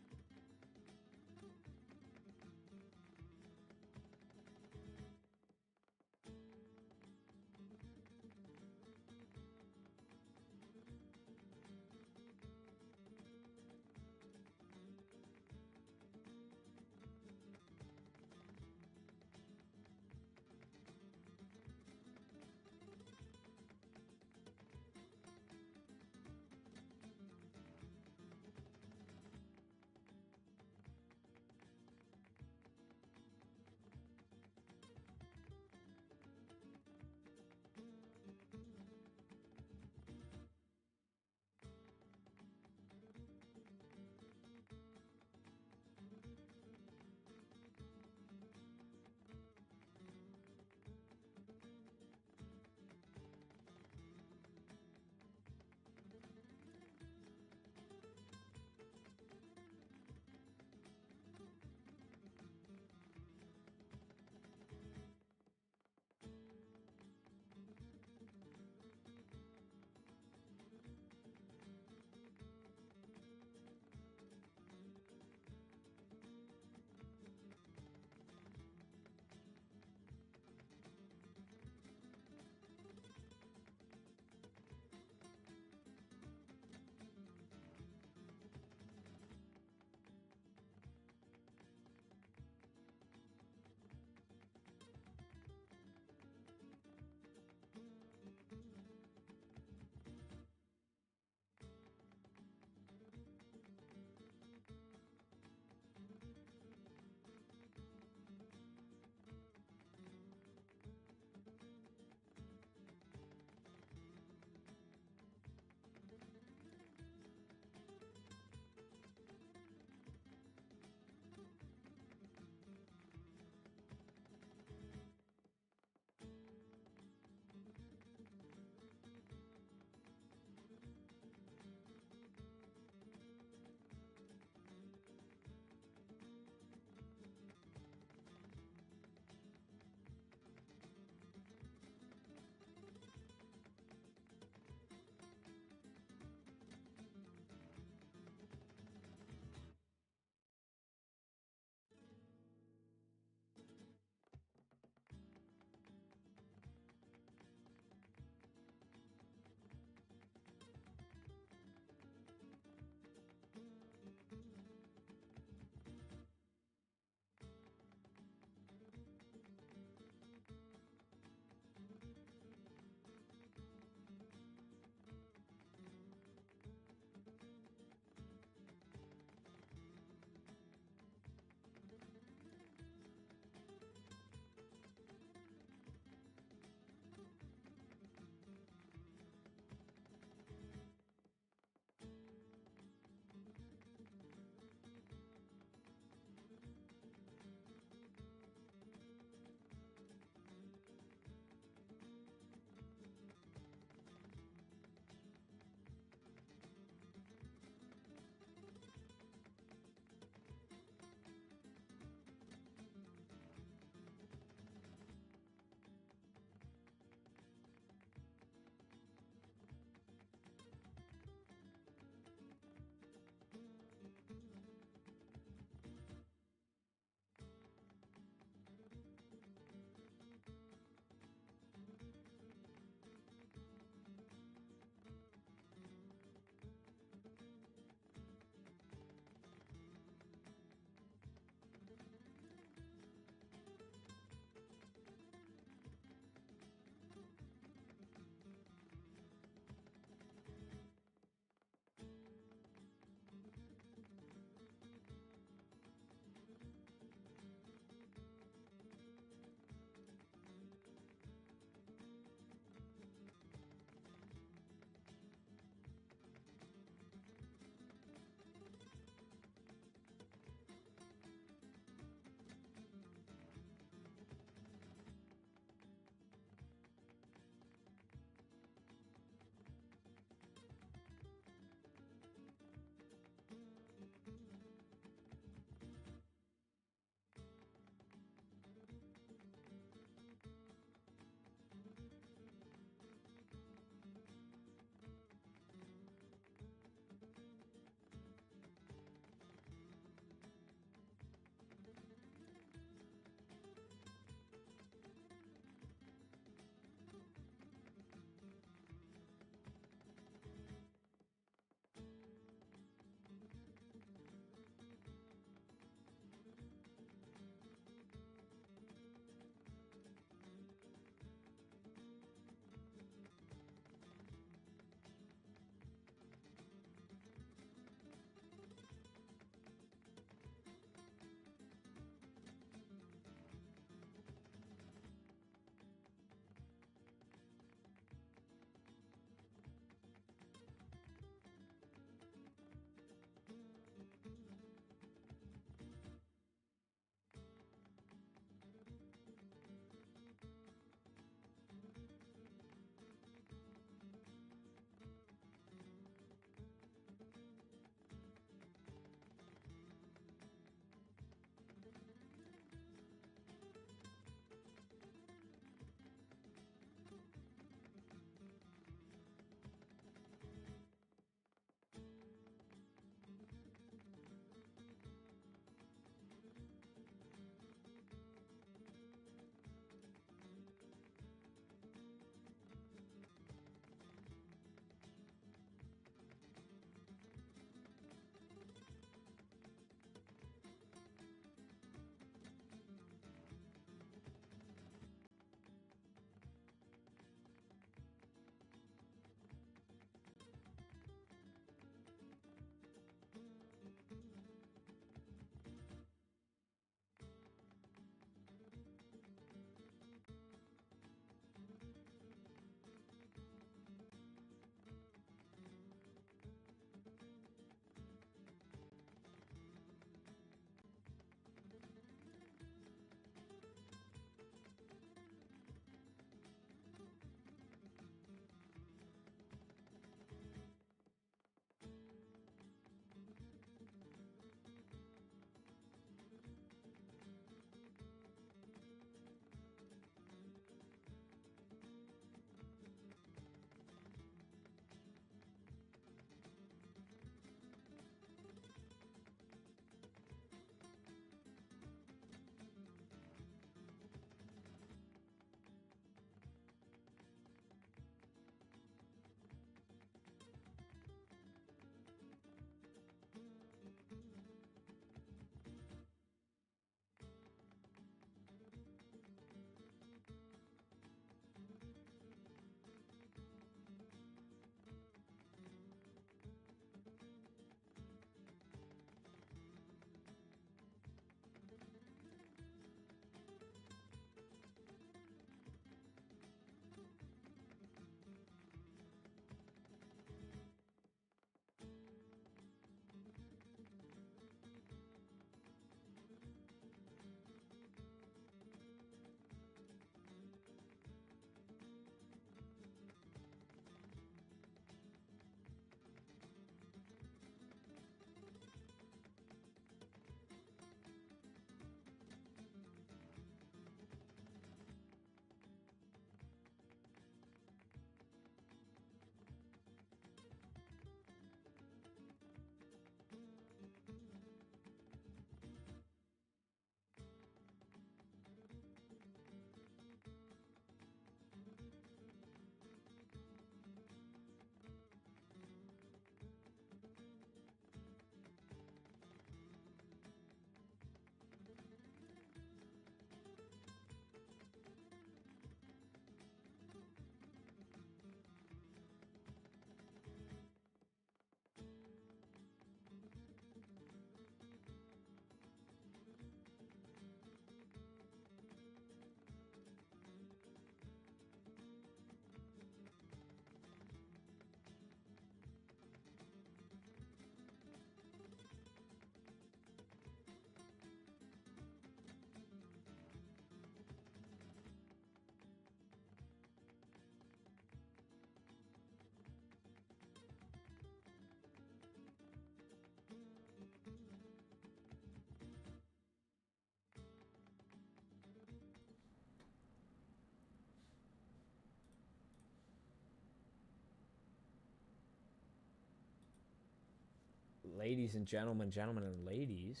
Ladies and gentlemen and ladies,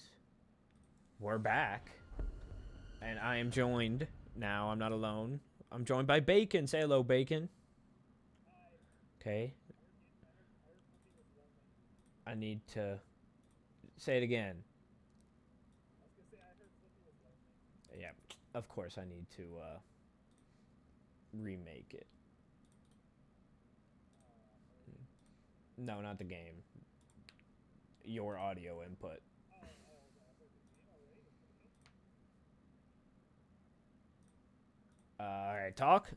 we're back. And I am joined, now I'm not alone, I'm joined by Bacon. Say hello, Bacon. Okay. I need to say it again. Yeah, of course I need to remake it. No, not the game. Your audio input. Alright, talk.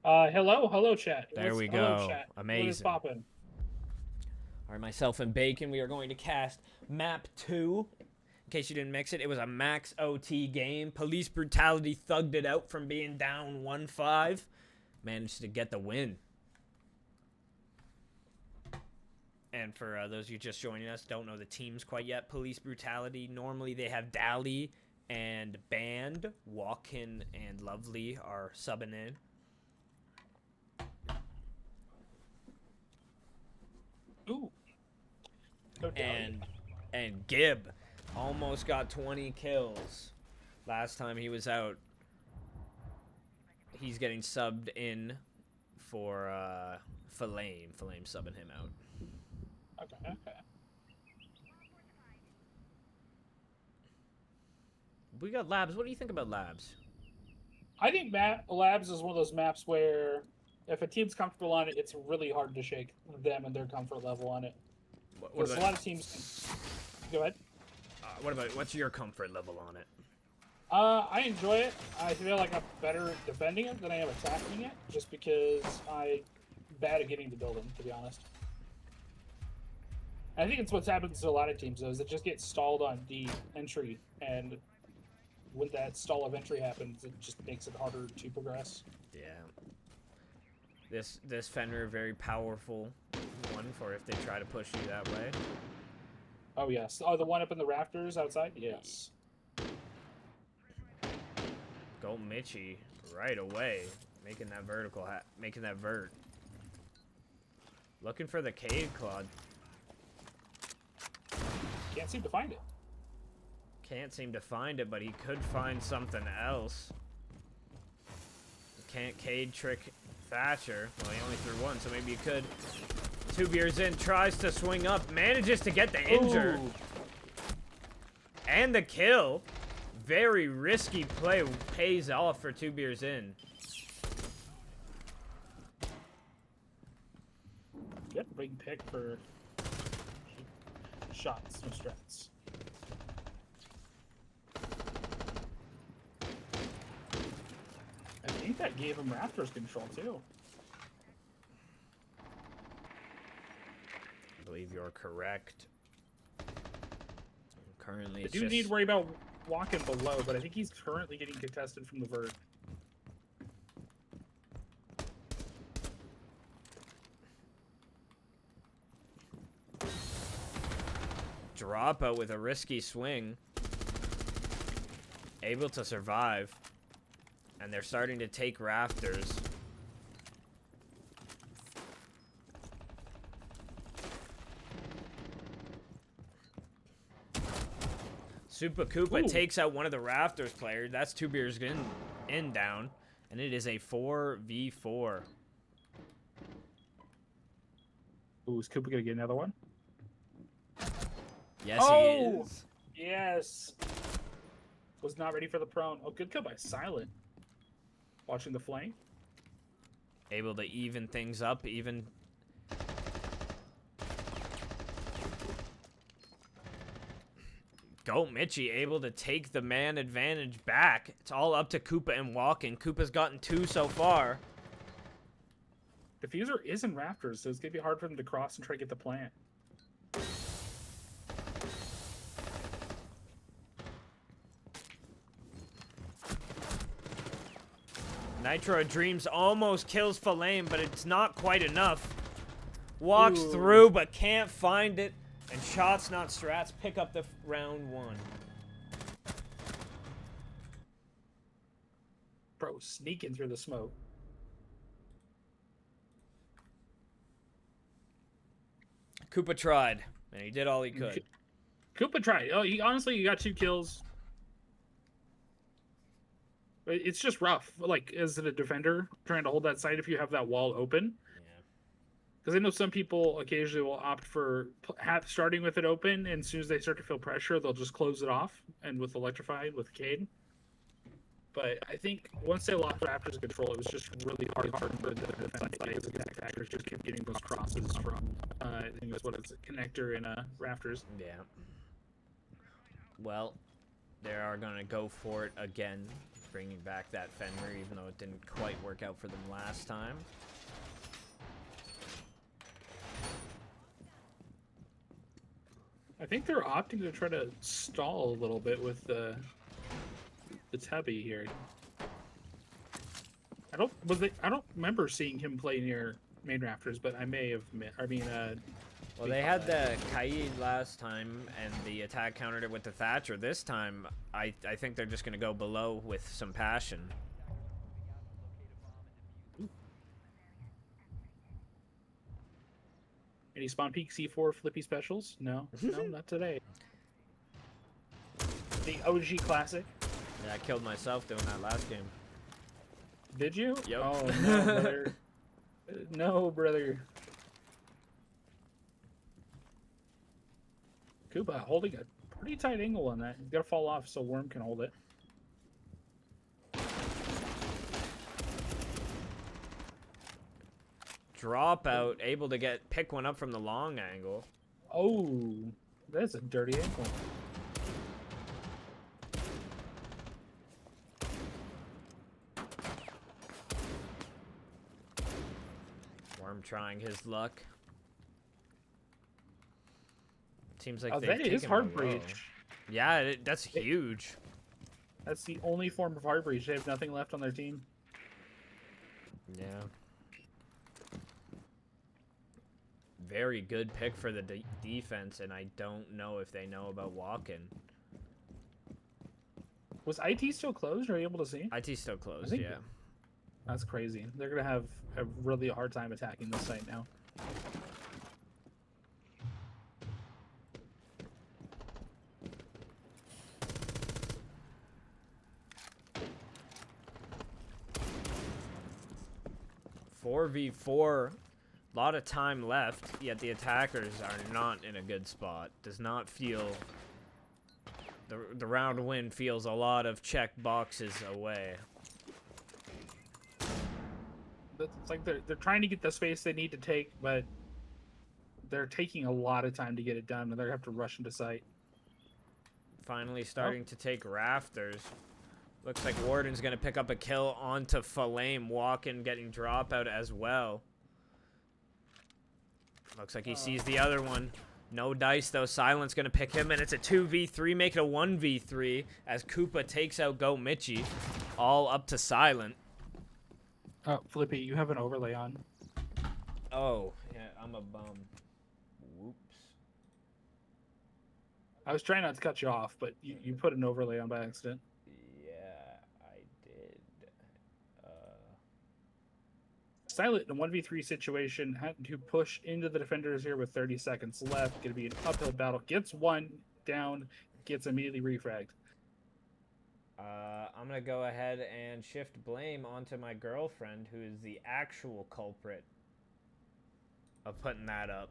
Hello, chat. There we Hello, go. chat. Amazing. What is poppin'? Alright, myself and Bacon, we are going to cast Map 2. In case you didn't mix it, it was a max OT game. Police brutality thugged it out from being down 1-5. Managed to get the win. And for those of you just joining us, don't know the teams quite yet. Police brutality, normally they have Dally and Band. Walkin and Lovely are subbing in. Ooh. No doubt. And Gib almost got 20 kills last time he was out. He's getting subbed in for Flame. Flame subbing him out. Okay. We got Labs. What do you think about Labs? I think Labs is one of those maps where if a team's comfortable on it, it's really hard to shake them and their comfort level on it. Because a lot of teams... Go ahead. What's your comfort level on it? I enjoy it. I feel like I'm better defending it than I am attacking it, just because I'm bad at getting the building, to be honest. I think it's what's happened to a lot of teams, though, is it just gets stalled on the entry, and when that stall of entry happens, it just makes it harder to progress. Yeah. This Fenrir, very powerful one for if they try to push you that way. Oh, yes. Oh, the one up in the rafters outside? Yes. Go Mitchie right away. Making that vertical making that vert. Looking for the cave Claude. Can't seem to find it. Can't seem to find it, but he could find something else. Can't Cade trick Thatcher. Well, he only threw one, so maybe he could. 2 beers in, tries to swing up, manages to get the injure. Ooh. And the kill. Very risky play, pays off for 2 beers in. Good ring pick for Shots Not Strats. I think that gave him Raptors control too. I believe you're correct. Currently, I it's do need to worry about walking below, but I think he's currently getting contested from the vert. Drop out with a risky swing. Able to survive. And they're starting to take rafters. Super Koopa takes out one of the rafters players. That's 2 beers in down. And it is a 4v4. Ooh, is Koopa gonna get another one? Yes, he is. Yes. Was not ready for the prone. Oh, good kill by Silent. Watching the flank. Able to even things up, even. Go Mitchie, able to take the man advantage back. It's all up to Koopa and Walken. Koopa's gotten 2 so far. Diffuser is in Raptors, so it's gonna be hard for them to cross and try to get the plant. Nitro Dreams almost kills Flame, but it's not quite enough. Walks through, but can't find it. And Shots Not Strats pick up the round 1. Bro, sneaking through the smoke. Koopa tried. And he did all he could. Koopa tried. Oh, he got 2 kills. It's just rough, like, as a defender, trying to hold that site if you have that wall open. Yeah. Because I know some people occasionally will opt for starting with it open, and as soon as they start to feel pressure, they'll just close it off, and with Electrified, with Cade. But I think once they lost Raptors control, it was just really hard for the defense side. The attackers just kept getting those crosses from, I think that's what it's, Connector and Raptors. Yeah. Well, they are going to go for it again, bringing back that Fenrir, even though it didn't quite work out for them last time. I think they're opting to try to stall a little bit with the Tubby here. I don't remember seeing him play near main rafters, but I may have. Well, they had the Kaid last time, and the attack countered it with the Thatcher. This time, I think they're just going to go below with some passion. Any spawn peak C4 flippy specials? No, no, not today. The OG classic. Yeah, I killed myself doing that last game. Did you? Yep. Oh no, brother. No, brother. Koopa holding a pretty tight angle on that. He's got to fall off so Worm can hold it. Dropout, able to pick one up from the long angle. Oh, that's a dirty angle. Worm trying his luck. Seems like that is hard breach. Yeah, that's huge. That's the only form of hard breach. They have nothing left on their team. Yeah. Very good pick for the defense, and I don't know if they know about walking. Was IT still closed? Or are you able to see? IT's still closed, yeah. That's crazy. They're going to have a really hard time attacking this site now. Four v 4. A lot of time left, yet the attackers are not in a good spot. Does not feel... The round win feels a lot of check boxes away. It's like they're trying to get the space they need to take, but they're taking a lot of time to get it done, and they're going to have to rush into sight. Finally starting to take rafters. Looks like Warden's going to pick up a kill onto Flame. Walking, getting dropout as well. Looks like he sees the other one. No dice, though. Silent's going to pick him, and it's a 2v3. Make it a 1v3 as Koopa takes out Go Michi. All up to Silent. Oh, Flippy, you have an overlay on. Oh, yeah, I'm a bum. Whoops. I was trying not to cut you off, but you put an overlay on by accident. Silent in a 1v3 situation, had to push into the defenders here with 30 seconds left. Going to be an uphill battle. Gets one down, gets immediately refragged. I'm going to go ahead and shift blame onto my girlfriend, who is the actual culprit of putting that up.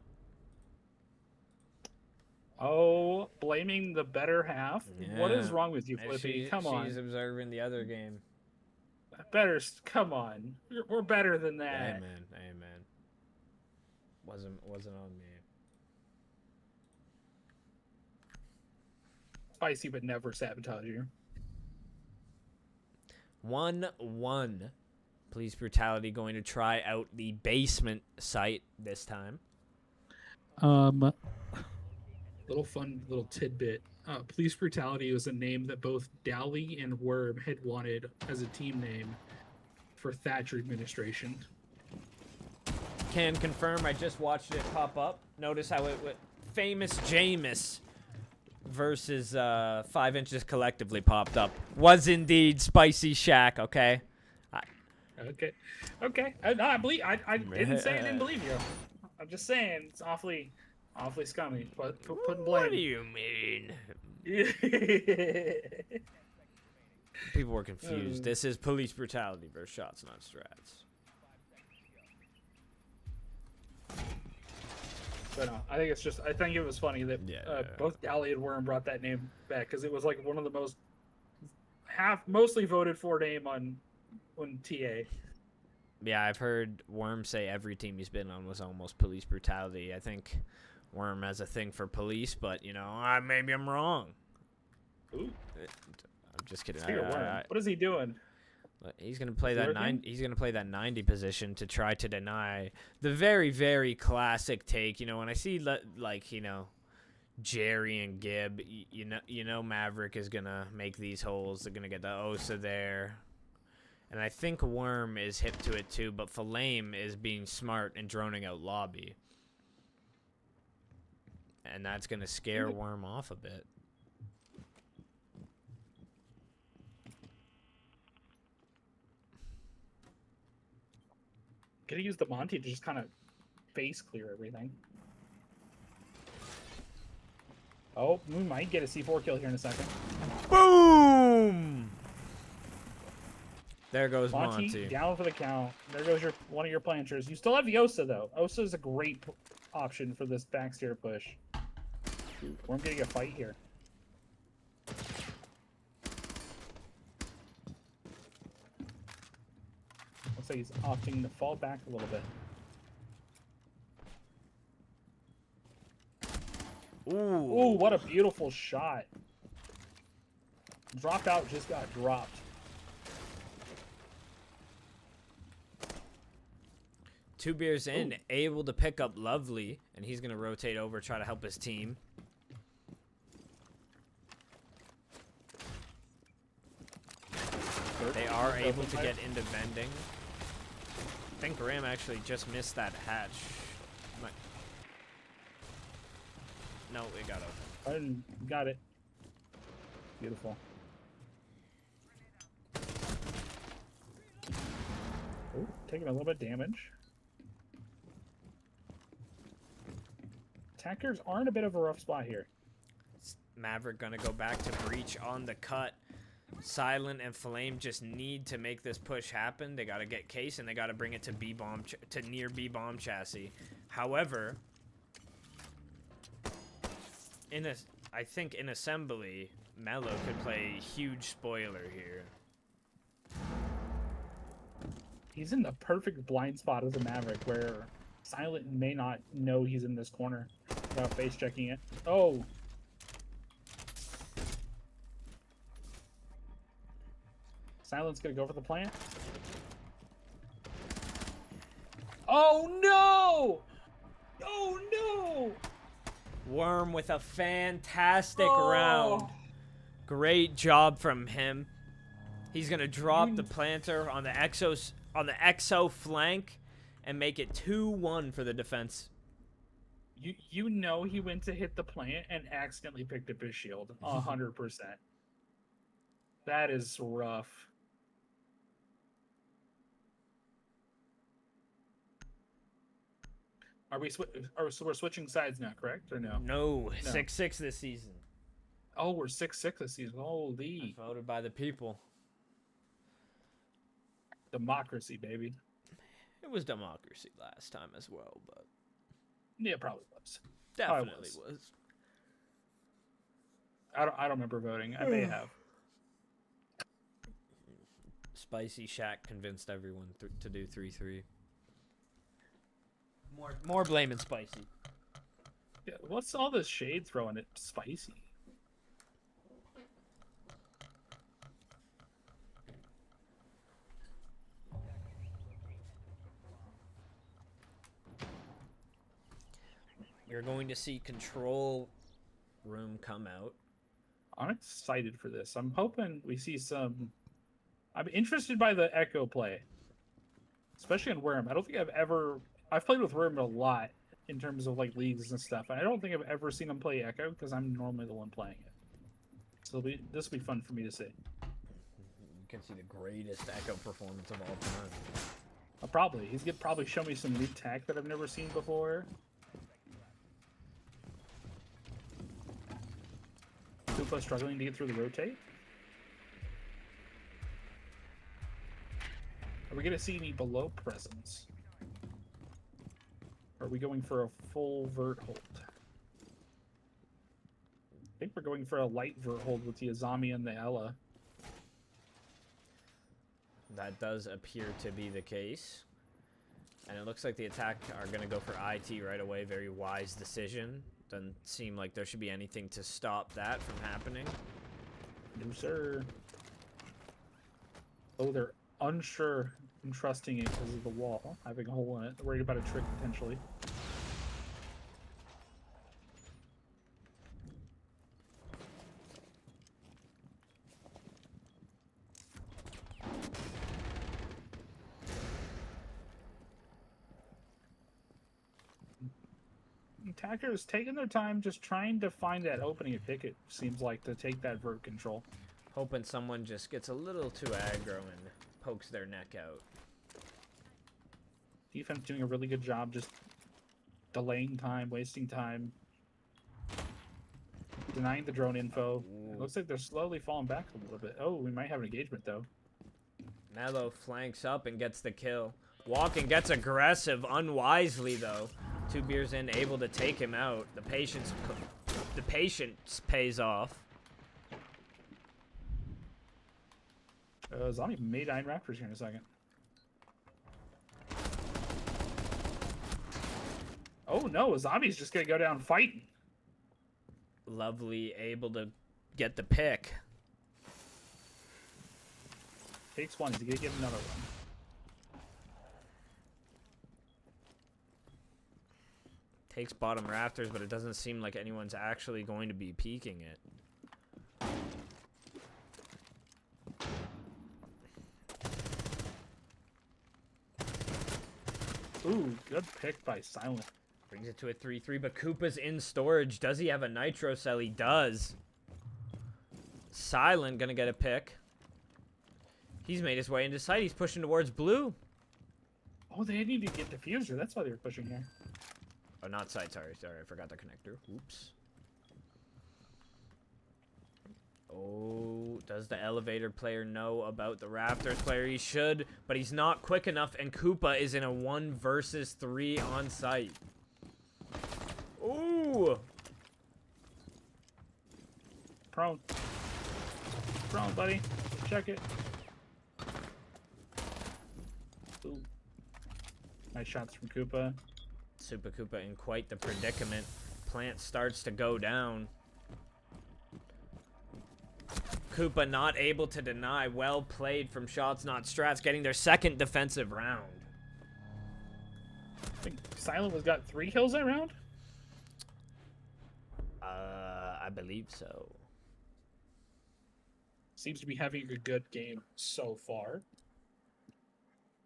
Oh, blaming the better half? Yeah. What is wrong with you, Flippy? Come on. She's observing the other game. Better, come on. We're better than that. Amen. Wasn't on me. Spicy but never sabotage you. 1-1. Police Brutality going to try out the basement site this time. Little tidbit. Police Brutality was a name that both Dowley and Worm had wanted as a team name for Thatcher administration. Can confirm, I just watched it pop up. Notice how it famous Jameis versus 5 Inches collectively popped up. Was indeed Spicy Shack, okay? Okay. No, I believe. I didn't say I didn't believe you. I'm just saying it's awfully Awfully scummy. Putting What do blame. you mean? People were confused. This is police brutality versus shots, not strats. But no, I think it's just. I think it was funny that both Dally and Worm brought that name back because it was like one of the mostly voted for name on TA. Yeah, I've heard Worm say every team he's been on was almost police brutality. I think Worm has a thing for police, but you know, maybe I'm wrong. Ooh. I'm just kidding. What is he doing? He's gonna play that 90. He's gonna play that 90 position to try to deny the very, very classic take. You know, when I see like you know, Jerry and Gibb, you know, Maverick is gonna make these holes. They're gonna get the Osa there, and I think Worm is hip to it too. But Flame is being smart and droning out lobby, and that's gonna scare Worm off a bit. Gonna use the Monty to just kind of face clear everything. Oh, we might get a C4 kill here in a second. Boom! There goes Monty. Down for the count. There goes one of your planters. You still have the Osa though. Osa is a great option for this backstair push. We're getting a fight here. Looks like he's opting to fall back a little bit. Ooh, what a beautiful shot. Dropped out, just got dropped. Two beers in, able to pick up Lovely, and he's going to rotate over, try to help his team. They are able to get into vending. I think Ram actually just missed that hatch. No, it got open. Got it. Beautiful. Ooh, taking a little bit of damage. Attackers are in a bit of a rough spot here. Maverick gonna go back to breach on the cut. Silent and Flame just need to make this push happen. They gotta get Case and they gotta bring it to B-bomb to near B-bomb chassis. However, I think in assembly, Mello could play a huge spoiler here. He's in the perfect blind spot as a Maverick where Silent may not know he's in this corner without face checking it. Oh. Silent's gonna go for the plant. Oh no! Oh no! Worm with a fantastic round. Great job from him. He's gonna drop the planter on the exo flank and make it 2-1 for the defense. You know he went to hit the plant and accidentally picked up his shield. 100%. That is rough. So we're switching sides now, correct or no? No, 6-6 this season. Oh, we're 6-6 this season. Holy! Voted by the people. Democracy, baby. It was democracy last time as well, but yeah, it probably was. Definitely was. I don't remember voting. I may have. Spicy Shack convinced everyone to do 3-3. More blaming Spicy. Yeah, what's all this shade throwing at Spicy? You're going to see control room come out. I'm excited for this. I'm hoping we see some. I'm interested by the Echo play, especially in Worm. I don't think I've played with Worm a lot in terms of like leagues and stuff. I don't think I've ever seen him play Echo because I'm normally the one playing it. So this will be fun for me to see. You can see the greatest Echo performance of all time. He's gonna probably show me some new tech that I've never seen before. Koopa struggling to get through the rotate. Are we going to see any below presence? Or are we going for a full vert hold? I think we're going for a light vert hold with the Azami and the Ella. That does appear to be the case. And it looks like the attack are going to go for IT right away. Very wise decision. Doesn't seem like there should be anything to stop that from happening. No, sir. Oh, they're unsure and trusting it because of the wall having a hole in it. They're worried about a trick potentially. Attackers taking their time, just trying to find that opening at Picket, seems like, to take that vert control. Hoping someone just gets a little too aggro and pokes their neck out. Defense doing a really good job just delaying time, wasting time, denying the drone info. It looks like they're slowly falling back a little bit. Oh, we might have an engagement, though. Mello flanks up and gets the kill. Walking gets aggressive, unwisely, though. 2 beers in, able to take him out. The patience pays off. Zombie may die in Raptors here in a second. Oh no, Zombie's just gonna go down fighting. Lovely, able to get the pick. Takes one, he's gonna get another one. Takes bottom rafters, but it doesn't seem like anyone's actually going to be peeking it. Ooh, good pick by Silent. Brings it to a 3-3, but Koopa's in storage. Does he have a nitro cell? He does. Silent gonna get a pick. He's made his way into sight. He's pushing towards blue. Oh, they need to get diffuser. That's why they were pushing here. Oh, not sight. Sorry. I forgot the connector. Oops. Oh, does the elevator player know about the Raptors player? He should, but he's not quick enough, and Koopa is in a 1 versus 3 on site. Ooh! Prone. Prone, buddy. Check it. Ooh. Nice shots from Koopa. Super Koopa in quite the predicament. Plant starts to go down. Koopa not able to deny. Well played from Shots Not Strats, getting their 2nd defensive round. I think Silent was got 3 kills that round? I believe so. Seems to be having a good game so far.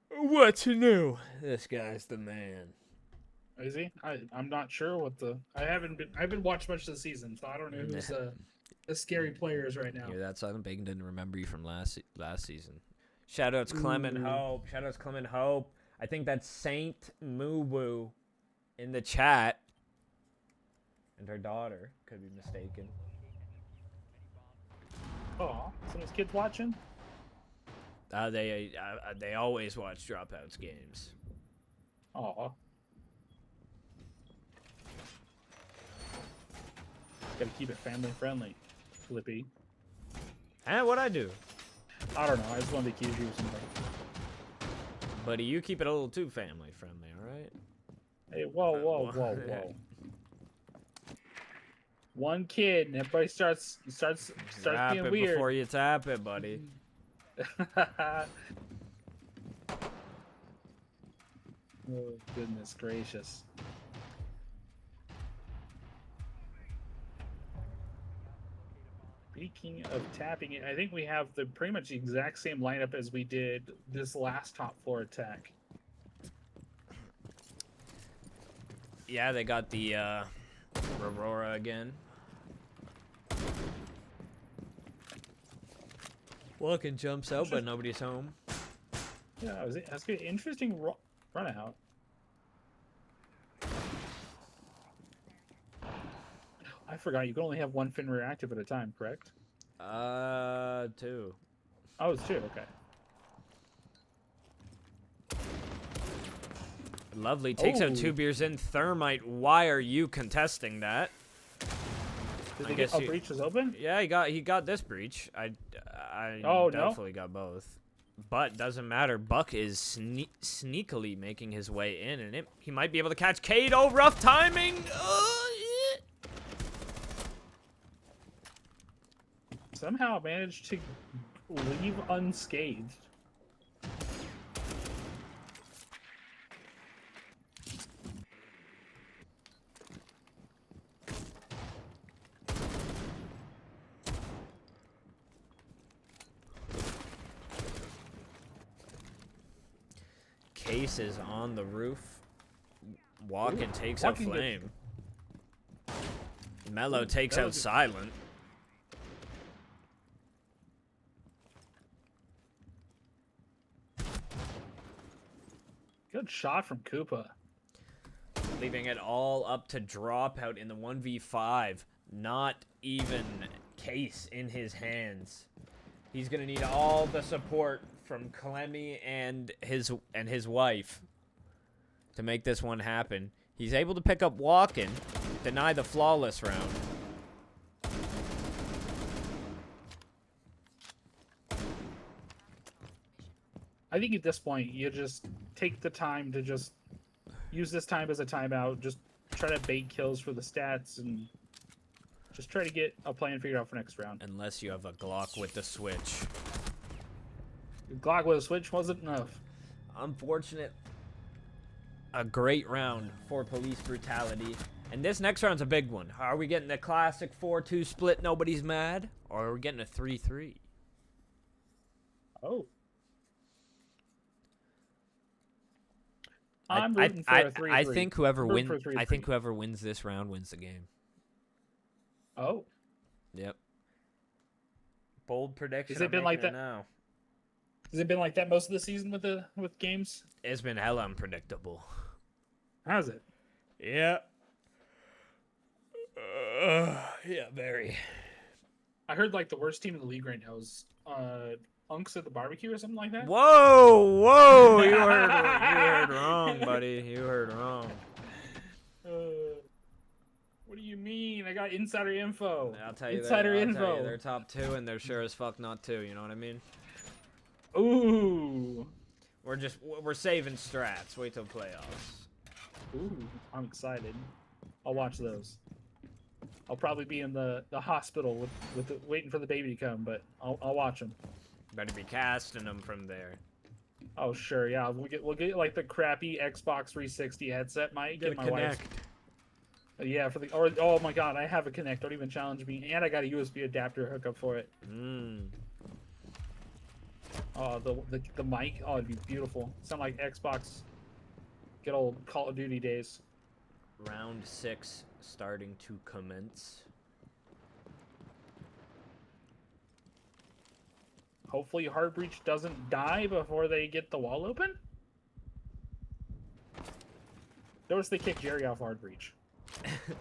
What's new? This guy's the man. Is he? I'm not sure what the... I haven't watched much of the season, so I don't know who's the scary players right now. Yeah, that's Silent Bacon didn't remember you from last season. Shoutouts Clement Hope. Shoutouts Clement Hope. I think that's Saint Moo Woo in the chat. And her daughter. Could be mistaken. Oh, some of his kids watching? They always watch Dropouts games. Aw. Gotta keep it family friendly, Flippy. What'd I do? I don't know. I just wanted to accuse you of something. Buddy, you keep it a little too family friendly, alright? Hey, whoa. One kid, and everybody starts Wrap being it weird. before you tap it, buddy. Oh, goodness gracious. Speaking of tapping it, I think we have pretty much the exact same lineup as we did this last top floor attack. Yeah, they got the Aurora again. Walking jumps out, but nobody's home. Yeah, that's good. Interesting run out. I forgot you can only have one Fenrir active at a time, correct? 2. Oh, it's two. Okay. Lovely. Takes out Oh. 2 beers in. Thermite, why are you contesting that? Did I they guess get you- breach is open? Yeah, he got this breach. I Oh, no? definitely got both. But doesn't matter. Buck is sneakily making his way in, and he might be able to catch Cade. Oh, rough timing. Yeah. Somehow managed to leave unscathed. Case is on the roof. Walkin takes Walkin out gets- Flame. Mello Ooh, takes Mello out gets- Silent. Good shot from Koopa. Leaving it all up to Dropout in the 1v5. Not even Case in his hands. He's gonna need all the support from Clemmy and his wife to make this one happen. He's able to pick up Walkin, deny the flawless round. I think at this point you just take the time to just use this time as a timeout. Just try to bait kills for the stats and just try to get a plan figured out for next round. Unless you have a Glock with the switch. Glock with a switch wasn't enough. Unfortunate. A great round for police brutality. And this next round's a big one. Are we getting a classic 4-2 split, nobody's mad? Or are we getting a 3-3? Oh. I'm rooting for a 3-3. I think whoever Rooting wins. for a I think 3-3. whoever wins this round wins the game. Oh. Yep. Bold prediction. Has it I'm been like making that? now. Has it been like that most of the season with games? It's been hella unpredictable. Has it? Yeah. Yeah, very. I heard like the worst team in the league right now is Unks at the barbecue or something like that. Whoa! You heard wrong, buddy. You heard wrong. What do you mean? I got insider info. I'll tell you. Insider I'll tell you, info. they're top 2, and they're sure as fuck not 2. You know what I mean? Ooh. We're saving strats. Wait till playoffs. Ooh. I'm excited. I'll watch those. I'll probably be in the hospital waiting for the baby to come, but I'll watch them. Better be casting them from there. Oh sure, yeah. We'll get like the crappy Xbox 360 headset mic. Get a my wife's. Connect. Yeah, oh my god, I have a Connect. Don't even challenge me. And I got a USB adapter hookup for it. Oh, the mic. Oh, it'd be beautiful. Sound like Xbox. Good old Call of Duty days. Round 6 starting to commence. Hopefully, Heartbreach doesn't die before they get the wall open. Notice they kicked Jerry off Heartbreach.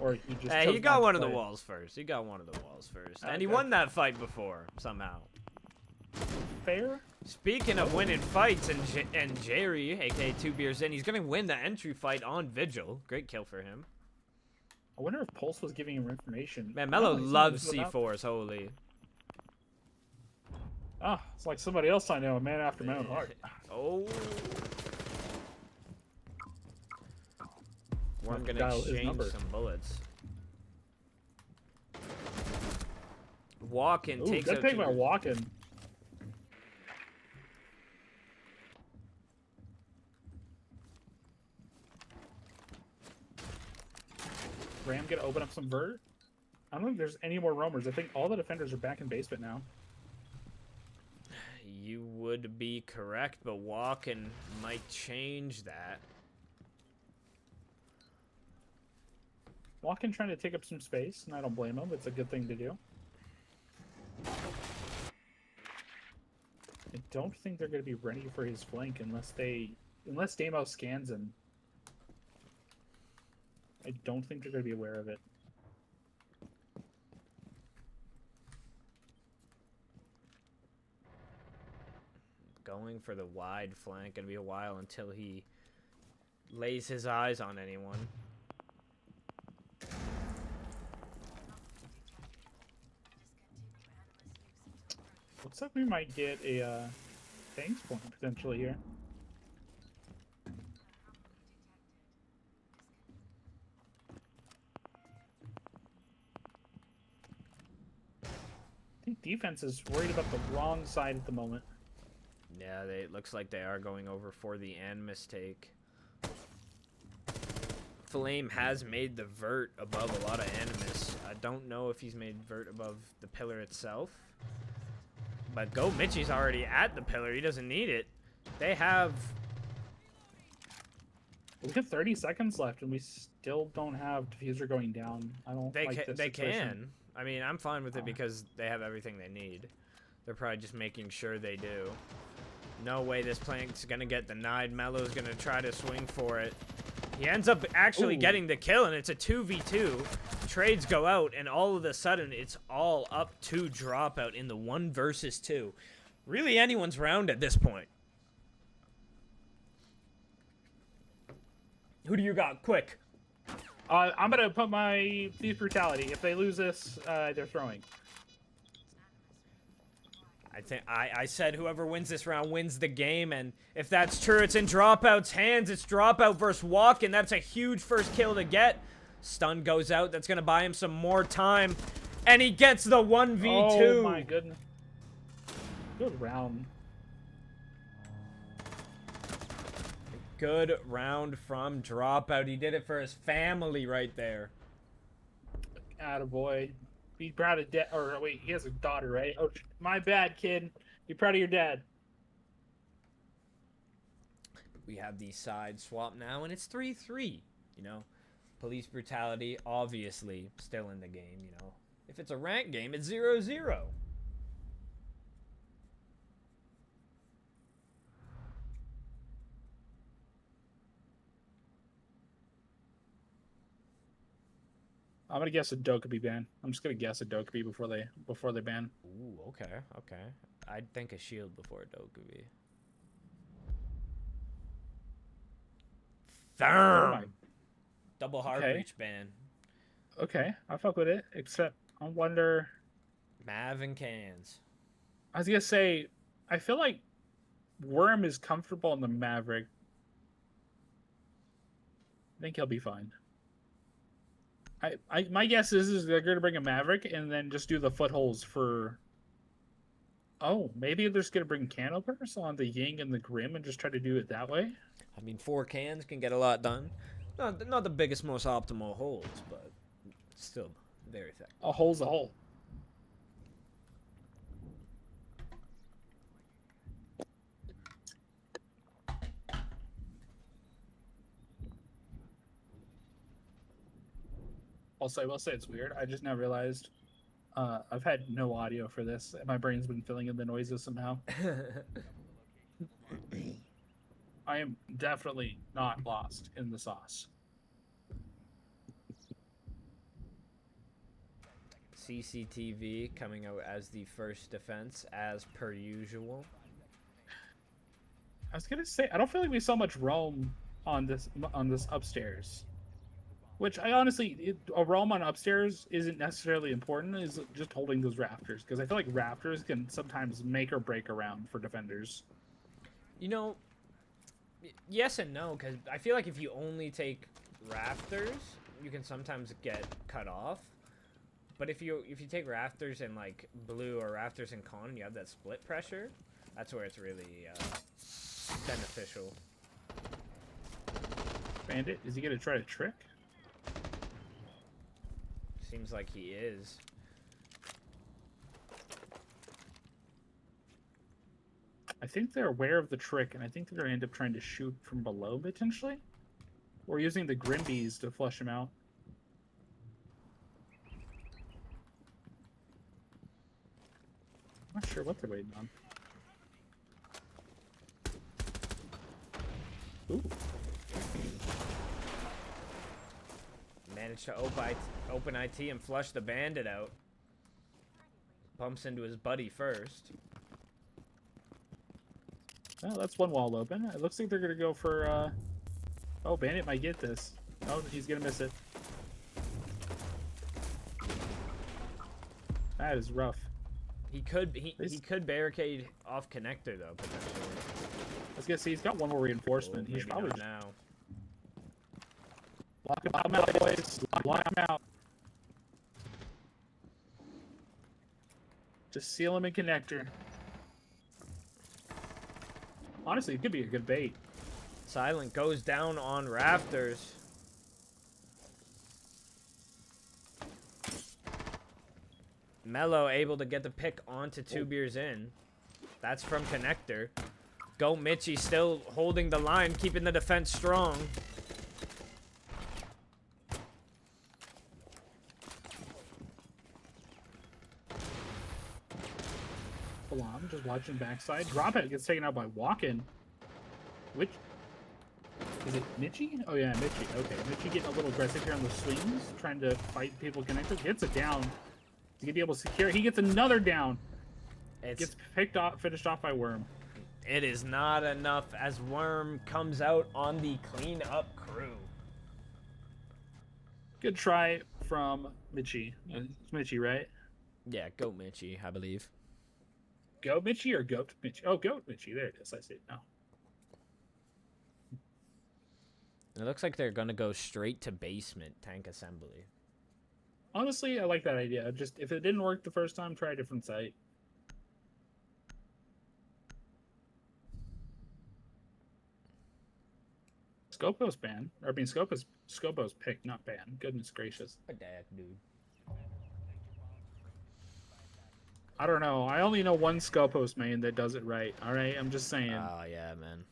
Or he just. Hey, chose he not got to one of the play. walls first. He got one of the walls first. And Okay. he won that fight before, somehow. Fair. Speaking of winning fights, and Jerry, aka 2 beers in, he's gonna win the entry fight on Vigil. Great kill for him. I wonder if Pulse was giving him information. Man, Mello No, he's loves not about- C4s, holy. Ah, it's like somebody else I know, a man after my own heart. Oh. Well, I'm gonna Dial his exchange number. some bullets. Walkin Ooh, takes good out pick 2 by beers. Walkin. Ram gonna open up some vert. I don't think there's any more roamers. I think all the defenders are back in basement now. You would be correct, but Walkin might change that. Walkin trying to take up some space, and I don't blame him. It's a good thing to do. I don't think they're going to be ready for his flank unless Damo scans him. I don't think they're going to be aware of it. going for the wide flank. Gonna be a while until he lays his eyes on anyone. Looks like we might get a tanks point potentially here. I think defense is worried about the wrong side at the moment. Yeah, it looks like they are going over for the and mistake. Flame has made the vert above a lot of Animus. I don't know if he's made vert above the pillar itself. But Go Mitchie's already at the pillar. He doesn't need it. They have... We have 30 seconds left, and we still don't have diffuser going down. I don't like this They situation. can. I mean, I'm fine with it because they have everything they need. They're probably just making sure they do. No way this plank's gonna get denied. Mello's gonna try to swing for it. He ends up actually getting the kill, and it's a 2v2. Trades go out, and all of a sudden, it's all up to Dropout in the 1 versus 2. Really anyone's round at this point. Who do you got? Quick. I'm gonna put my Thief Brutality. If they lose this, they're throwing. I said whoever wins this round wins the game, and if that's true, it's in Dropout's hands. It's Dropout versus Walk, and that's a huge first kill to get. Stun goes out. That's gonna buy him some more time, and he gets the 1v2. Oh my goodness. Good round. Good round from Dropout. He did it for his family right there. Attaboy. Be proud of dad. Or wait, he has a daughter, right? Oh, my bad, kid. Be proud of your dad. We have the side swap now, and it's 3-3. You know, Police Brutality obviously still in the game. You know, if it's a ranked game, it's 0-0. I'm gonna guess a Dokkaebi ban. I'm just gonna guess a Dokkaebi before they ban. Ooh, okay. I'd think a shield before Dokkaebi. Therm! Double hard breach ban. Okay, I fuck with it. Except I wonder. Mav and cans. I was gonna say, I feel like Worm is comfortable in the Maverick. I think he'll be fine. My guess is they're gonna bring a Maverick and then just do the footholds for. Oh, maybe they're just gonna bring Candleburst on the Ying and the Grim and just try to do it that way. I mean, 4 cans can get a lot done. Not the biggest, most optimal holds, but still very effective. A hole's a hole. I'll say it's weird. I just now realized I've had no audio for this. My brain's been filling in the noises somehow. I am definitely not lost in the sauce. CCTV coming out as the first defense, as per usual. I was gonna say I don't feel like we saw much roam on this upstairs. Which I honestly, a roam on upstairs isn't necessarily important. Is just holding those rafters, because I feel like rafters can sometimes make or break a round for defenders. You know, yes and no, because I feel like if you only take rafters, you can sometimes get cut off. But if you take rafters in like blue or rafters in con, and you have that split pressure, that's where it's really beneficial. Bandit, is he gonna try to trick? Seems like he is. I think they're aware of the trick, and I think they're going to end up trying to shoot from below, potentially. Or using the Grimbees to flush him out. I'm not sure what they're waiting on. Ooh. Managed to open IT and flush the bandit out. Bumps into his buddy first. Well, that's one wall open. It looks like they're gonna go for. Oh, Bandit might get this. Oh, he's gonna miss it. That is rough. He could barricade off connector though potentially. Let's get see. He's got one more reinforcement. Oh, He should maybe probably not now. lock him out, boys. Lock him out. Just seal him in connector. Honestly, it could be a good bait. Silent goes down on rafters. Mello able to get the pick onto 2 beers in. That's from connector. Go Mitchie still holding the line, keeping the defense strong. Hold on, I'm just watching backside. Drop it gets taken out by Walkin. Which is it Mitchie? Oh yeah, Mitchie. Okay, Mitchie getting a little aggressive here on the swings, trying to fight people connected. Gets it down. To be able to secure, he gets another down. Gets picked off, finished off by Worm. It is not enough as Worm comes out on the cleanup crew. Good try from Mitchie. It's Mitchie, right? Yeah, Goat Mitchie, I believe. Go Mitchie or Goat Mitchie? Oh, Goat Mitchie. There it is. I see it now. It looks like they're gonna go straight to basement tank assembly. Honestly, I like that idea. Just if it didn't work the first time, try a different site. Scopo's banned. Or I mean, Scopo's picked, not banned. Goodness gracious. What the heck, dude? I don't know. I only know one Scopos main that does it right. All right, I'm just saying. Oh yeah, man.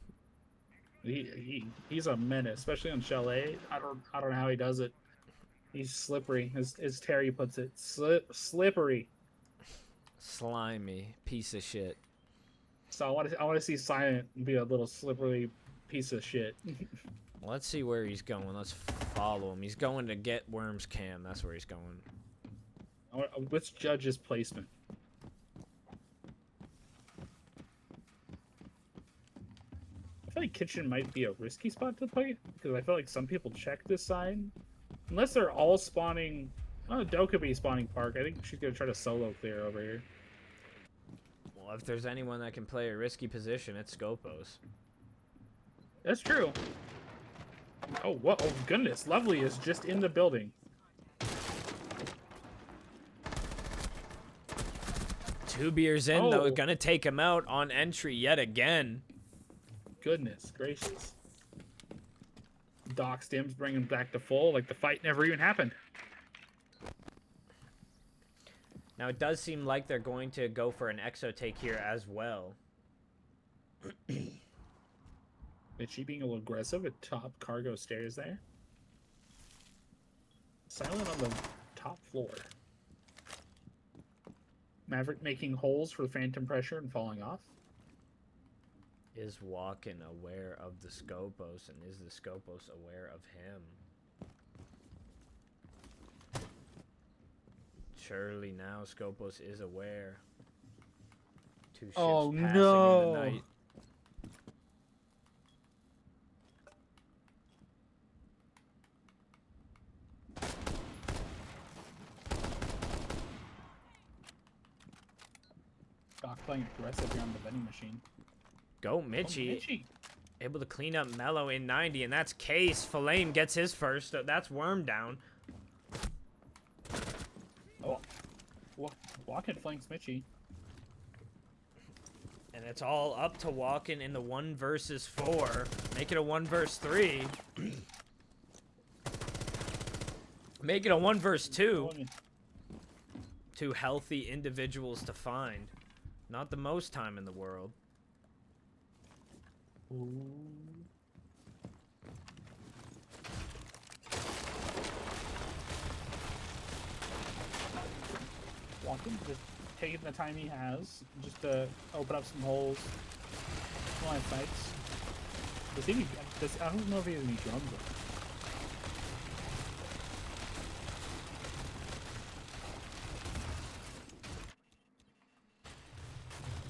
He's a menace, especially on Chalet. I don't know how he does it. He's slippery, as Terry puts it. Slippery. Slimy piece of shit. So I want to see Silent be a little slippery piece of shit. Let's see where he's going. Let's follow him. He's going to get Worm's cam. That's where he's going. Let's judge his placement. I feel like Kitchen might be a risky spot to play because I feel like some people check this side. Unless they're all spawning... Oh, Doe could be spawning Park. I think she's going to try to solo clear over here. Well, if there's anyone that can play a risky position, it's Scopos. That's true. Oh, what? Oh, goodness. Lovely is just in the building. Two beers in, though. Gonna take him out on entry yet again. Goodness gracious. Doc Stims bring him back to full, like the fight never even happened. Now, it does seem like they're going to go for an exo take here as well. Is she being a little aggressive at top cargo stairs there? Silent on the top floor. Maverick making holes for the phantom pressure and falling off. Is Walken aware of the Scopos, and is the Scopos aware of him? Surely now Scopos is aware. Two ships passing in the night. Doc playing aggressive here on the vending machine. Go Mitchie. Able to clean up Mello in 90, and that's Case. Flame gets his first. That's Worm down. Oh, Walken flanks Mitchie. And it's all up to Walken in the 1 versus 4. Make it a 1 versus 3. Make it a 1 versus 2. 2 healthy individuals to find. Not the most time in the world. Ooh. Walken just taking the time he has just to open up some holes. Line sights. I don't know if he has any drums on.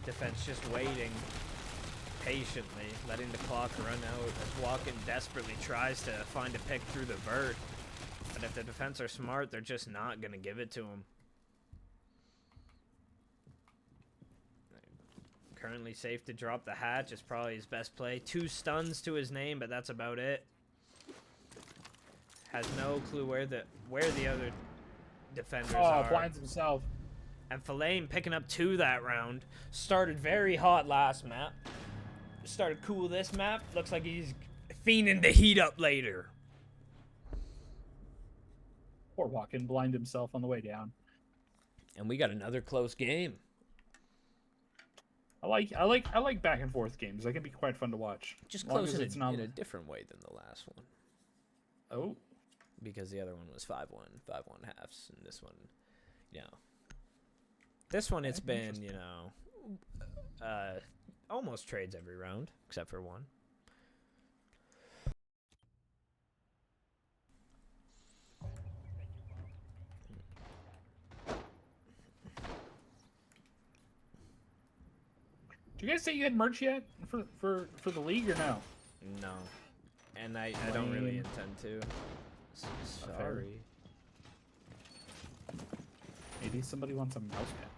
Defense just waiting. patiently, letting the clock run out as Walken desperately tries to find a pick through the vert. But if the defense are smart, they're just not going to give it to him. Currently safe to drop the hatch is probably his best play. 2 stuns to his name, but that's about it. Has no clue where the other defenders are. Blinds himself. And Flame picking up 2 that round. Started very hot last map. Started cool this map. Looks like he's fiending to heat up later. Poor Walken blind himself on the way down. And we got another close game. I like back and forth games. They can be quite fun to watch. Just close in a different way than the last one. Oh. Because the other one was 5-1, 5-1 halves, and this one, you know. This one, it's been, you know, almost trades every round, except for one. Did you guys say you had merch yet for the league or no? No. And I don't really intend to. Sorry. Maybe somebody wants a mouse pad.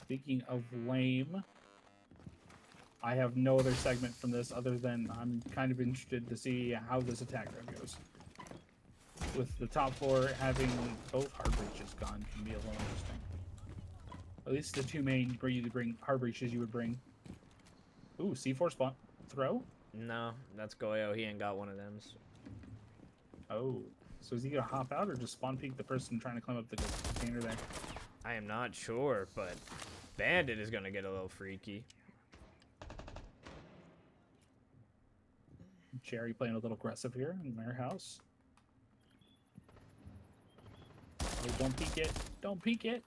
Speaking of lame, I have no other segment from this other than I'm kind of interested to see how this attack run goes. With the top 4 having both hard breaches gone can be a little interesting. At least the 2 main where you bring hard breaches you would bring. Ooh, C4 spawn throw? No, that's Goyo. He ain't got one of them. Oh, so is he gonna hop out or just spawn peek the person trying to climb up the container there? I am not sure, but Bandit is gonna get a little freaky. Cherry playing a little aggressive here in their house. Oh, don't peek it. Don't peek it.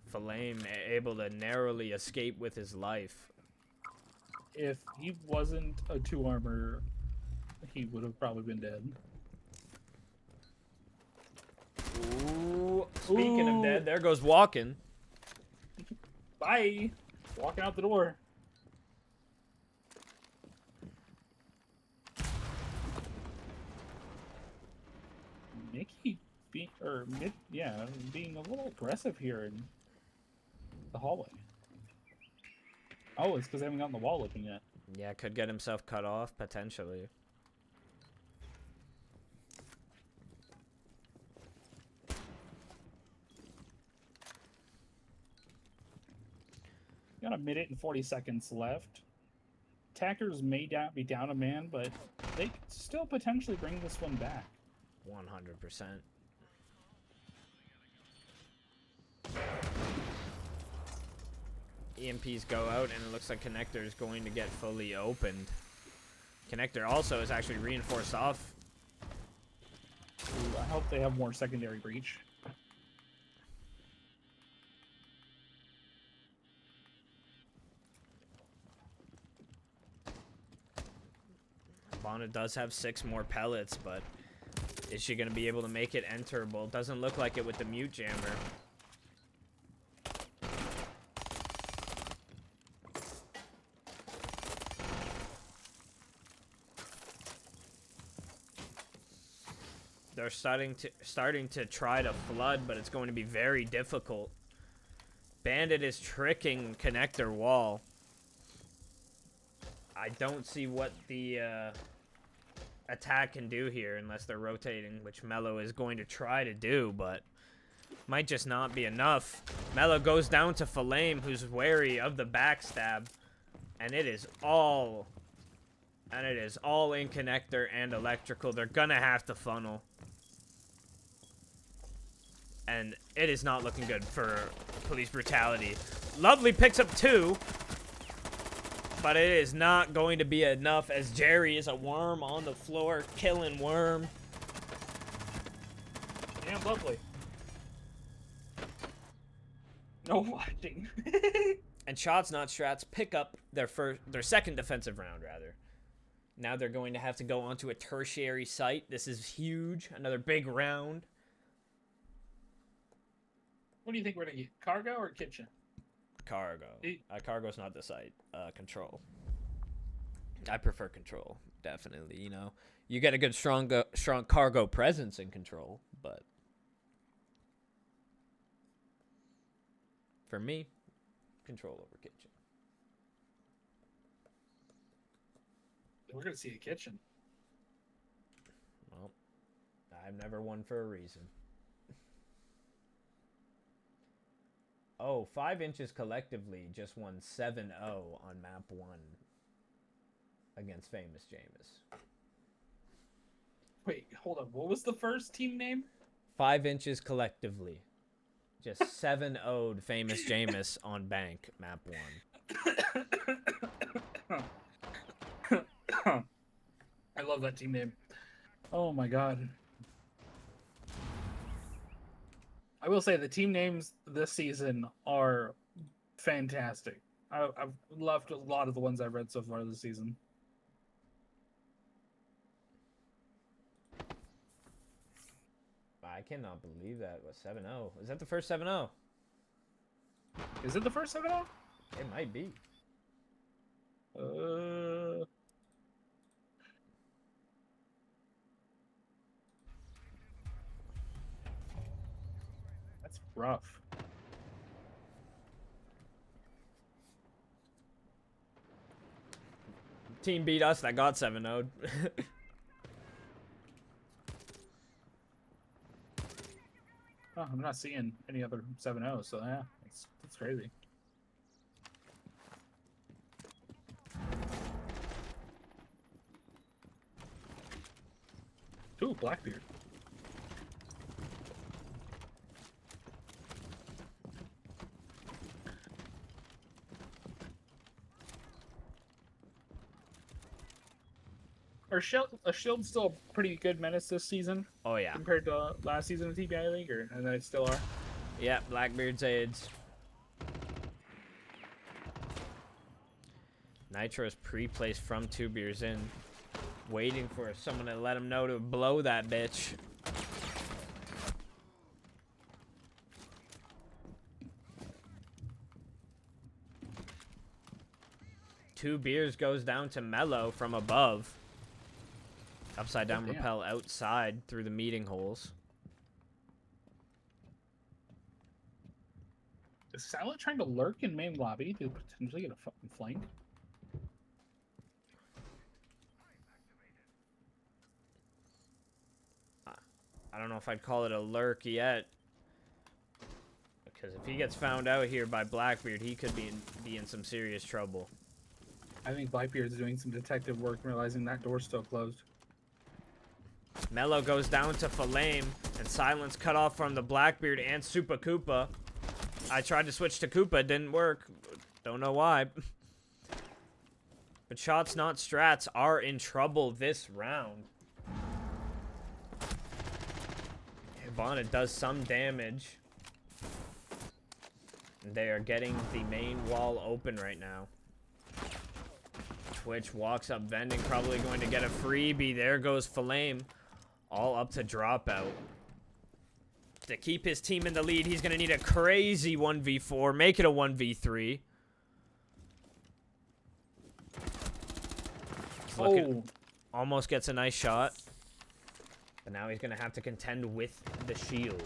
Flame able to narrowly escape with his life. If he wasn't a 2 armor, he would have probably been dead. Ooh. Speaking of dead, there goes Walken. Bye. Walking out the door. Mickey being a little aggressive here in the hallway. Oh, it's because they haven't gotten the wall open yet. Yeah, could get himself cut off potentially. Got 1 minute and 40 seconds left. Attackers may be down a man, but they could still potentially bring this one back. 100%. EMPs go out, and it looks like Connector is going to get fully opened. Connector also is actually reinforced off. Ooh, I hope they have more secondary breach. Bonnet does have 6 more pellets, but is she going to be able to make it enterable? Doesn't look like it with the mute jammer. They're starting to try to flood, but it's going to be very difficult. Bandit is tricking Connector wall. I don't see what the attack can do here unless they're rotating, which Mello is going to try to do, but might just not be enough. Mello goes down to Flame, who's wary of the backstab, and it is all in Connector and electrical. They're gonna have to funnel, and it is not looking good for Police Brutality. Lovely picks up 2. But it is not going to be enough as Jerry is a worm on the floor, killing worm. Damn lovely. No watching. And Shots Not Strats pick up their second defensive round, rather. Now they're going to have to go onto a tertiary site. This is huge. Another big round. What do you think we're going to get? Cargo or kitchen? Cargo. Cargo's not the site. Control. I prefer control, definitely. You know, you get a good strong cargo presence in control, but for me, control over kitchen. We're going to see a kitchen. Well, I've never won for a reason. Oh, 5 inches collectively just won 7-0 on map 1 against Famous Jameis. Wait, hold on. What was the first team name? 5 inches collectively. Just 7-0'd Famous Jameis on Bank map 1. I love that team name. Oh my god. I will say the team names this season are fantastic. I've loved a lot of the ones I've read so far this season. I cannot believe that was 7-0. Is that the first 7-0? Is it the first 7-0? It might be. That's rough. Team beat us that got 7-0'd. Oh, I'm not seeing any other 7-0, so yeah, that's crazy. Ooh, Blackbeard. Are Shield's still a pretty good menace this season? Oh, yeah. Compared to last season of TBI League, and they still are? Yeah, Blackbeard's AIDS. Nitro's pre-placed from 2 beers in. Waiting for someone to let him know to blow that bitch. Two beers goes down to Mello from above. Upside down rappel outside through the meeting holes. Is Silent trying to lurk in main lobby to potentially get a fucking flank? I don't know if I'd call it a lurk yet. Because if he gets found out here by Blackbeard, he could be in some serious trouble. I think Blackbeard's doing some detective work, realizing that door's still closed. Mello goes down to Flame, and Silence cut off from the Blackbeard and Super Koopa. I tried to switch to Koopa, didn't work. Don't know why. But Shots Not Strats are in trouble this round. Bonnet does some damage. They are getting the main wall open right now. Twitch walks up vending, probably going to get a freebie. There goes Flame. All up to Dropout. To keep his team in the lead, he's going to need a crazy 1v4. Make it a 1v3. Oh. Almost gets a nice shot. But now he's going to have to contend with the shield.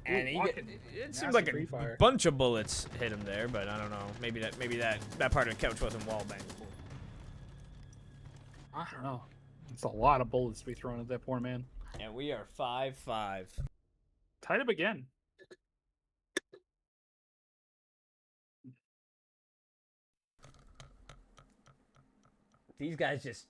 And it seemed like a bunch of bullets hit him there, but I don't know. Maybe that part of the couch wasn't wallbanged. I don't know. It's a lot of bullets to be thrown at that poor man. And we are 5-5. Tied up again. These guys just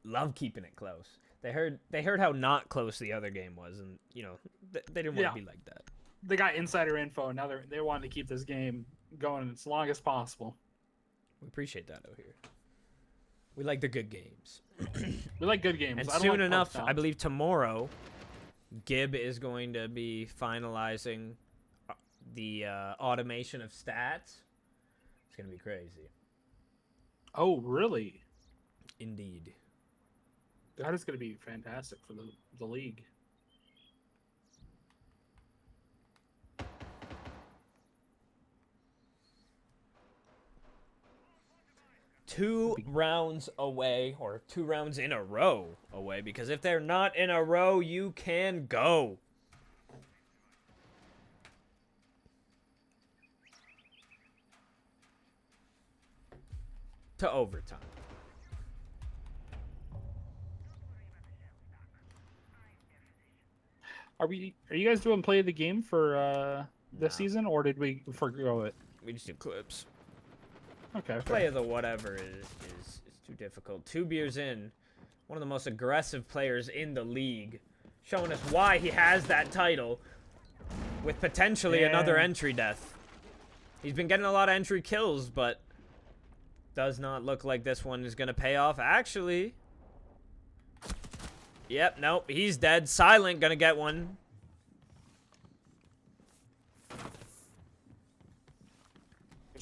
love keeping it close. They heard how not close the other game was, and you know they didn't want to be like that. They got insider info. Now they want to keep this game going as long as possible. We appreciate that over here. We like the good games. We like good games. And soon enough, I believe tomorrow, Gib is going to be finalizing the automation of stats. It's going to be crazy. Oh, really? Indeed. That is going to be fantastic for the league. Two rounds away, or 2 rounds in a row away, because if they're not in a row, you can go. To overtime. Are you guys doing play of the game for this season, or did we forgo it? We just do clips. Okay. Play of the whatever is too difficult. 2 beers in, one of the most aggressive players in the league, showing us why he has that title with potentially another entry death. He's been getting a lot of entry kills, but does not look like this one is going to pay off. Actually, yep, nope, he's dead. Silent going to get one.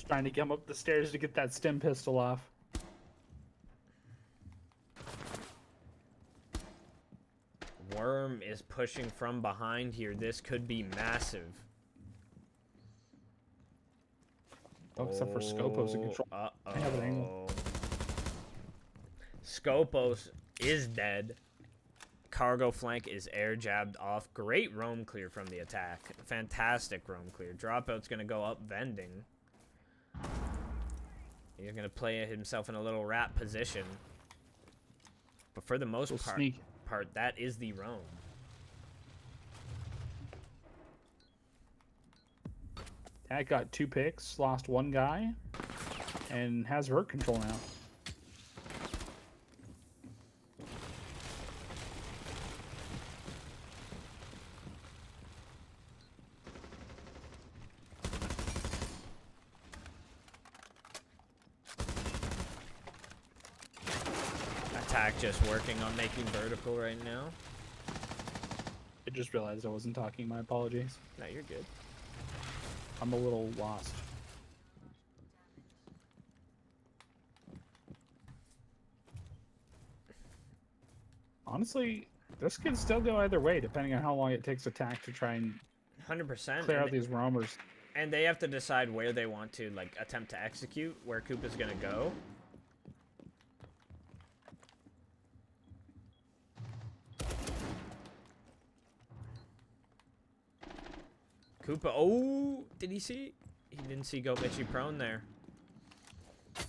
Trying to come up the stairs to get that stim pistol off. Worm is pushing from behind here. This could be massive. Oh, except for Scopos in control. I have an angle. Scopos is dead. Cargo flank is air jabbed off. Great roam clear from the attack. Fantastic roam clear. Dropout's going to go up vending. He's going to play himself in a little rat position. But for the most part, that is the roam. Tag got 2 picks, lost 1 guy, and has vert control now. Attack just working on making vertical right now. I just realized I wasn't talking. My apologies. No, you're good. I'm a little lost. Honestly, this could still go either way, depending on how long it takes attack to try and 100% clear out these roamers. And they have to decide where they want to like attempt to execute, where Koopa's gonna go. Koopa, oh, did he see? He didn't see Go Mitchie prone there.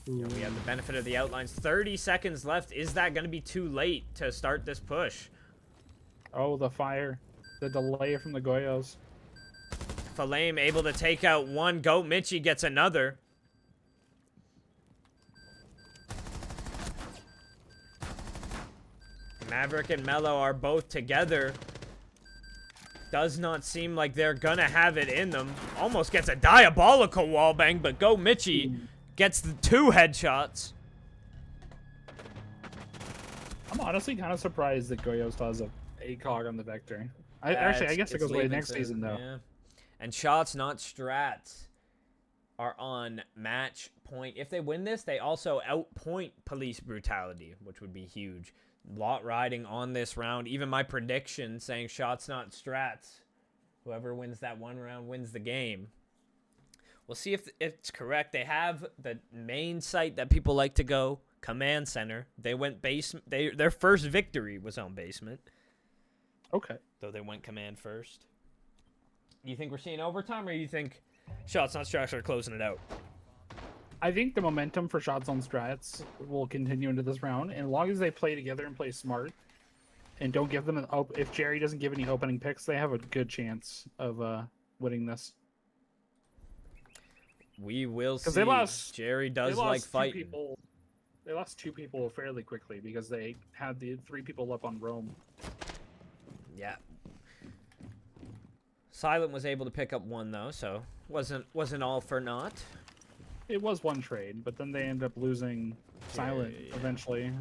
Yeah, we have the benefit of the outlines. 30 seconds left. Is that going to be too late to start this push? Oh, the fire. The delay from the Goyos. Falame able to take out one. Go Mitchie gets another. Maverick and Mello are both together. Does not seem like they're gonna have it in them. Almost gets a diabolical wallbang, but Go Mitchie gets the 2 headshots. I'm honestly kind of surprised that Goyo still has a ACOG on the Vector. I guess it goes away next season, though. Yeah. And Shots Not Strats are on match point. If they win this, they also outpoint Police Brutality, which would be huge. Lot riding on this round. Even my prediction saying Shots Not Strats. Whoever wins that one round wins the game. We'll see if it's correct. They have the main site that people like to go, Command Center. They went basement. Their first victory was on basement. Okay. Though they went command first. You think we're seeing overtime, or you think Shots Not Strats are closing it out? I think the momentum for Shots on Strats will continue into this round, and as long as they play together and play smart, and don't give them if Jerry doesn't give any opening picks, they have a good chance of winning this. We will see. They lost, Jerry does like fighting. They lost 2 people fairly quickly because they had the 3 people up on Rome. Yeah. Silent was able to pick up 1 though, so wasn't all for naught. It was 1 trade, but then they end up losing Silent eventually.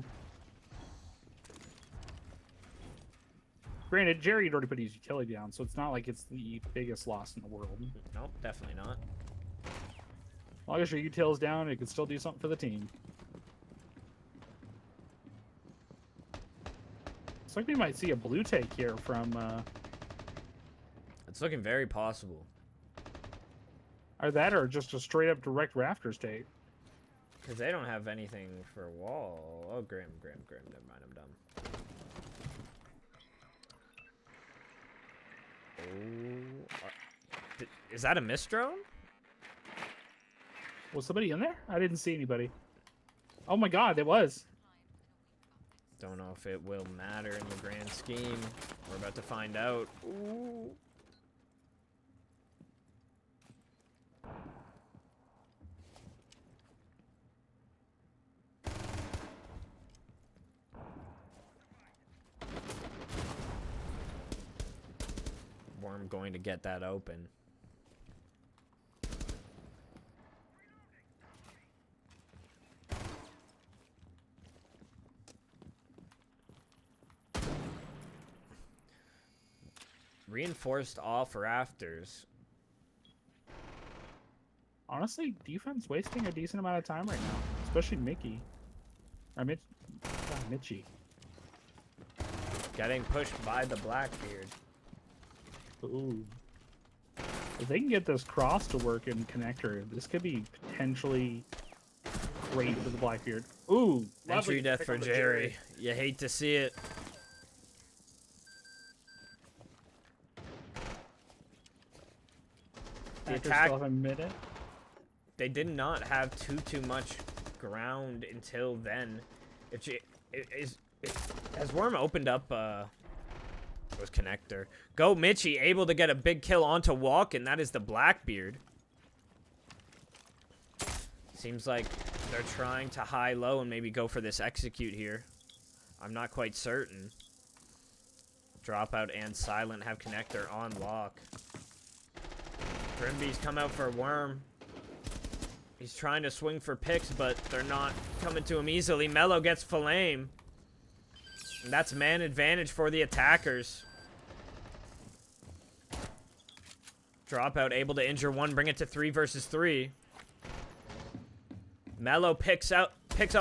Granted, Jerry had already put his utility down, so it's not like it's the biggest loss in the world. Nope, definitely not. As long as your util's down, it can still do something for the team. Looks like we might see a blue take here from... It's looking very possible. Either that or just a straight-up direct rafters take. Because they don't have anything for wall. Oh, Grim. Never mind, I'm dumb. Oh, is that a mist drone? Was somebody in there? I didn't see anybody. Oh my god, it was. Don't know if it will matter in the grand scheme. We're about to find out. Ooh. Worm going to get that open. Reinforced off rafters. Honestly, defense wasting a decent amount of time right now, especially Mickey. Or Mitchie. Getting pushed by the Blackbeard. Ooh. If they can get this cross to work in connector, this could be potentially great for the Blackbeard. Ooh. Entry death for Jerry. You hate to see it. The attack, still have a minute. They did not have too much ground until then. Has Worm opened up it was connector. Go Mitchie, able to get a big kill onto Walk, and that is the Blackbeard. Seems like they're trying to high-low and maybe go for this execute here. I'm not quite certain. Dropout and Silent have connector on lock. Grimby's come out for Worm. He's trying to swing for picks, but they're not coming to him easily. Mello gets Flame. And that's man advantage for the attackers. Dropout able to injure one, bring it to 3 versus 3. Mello picks up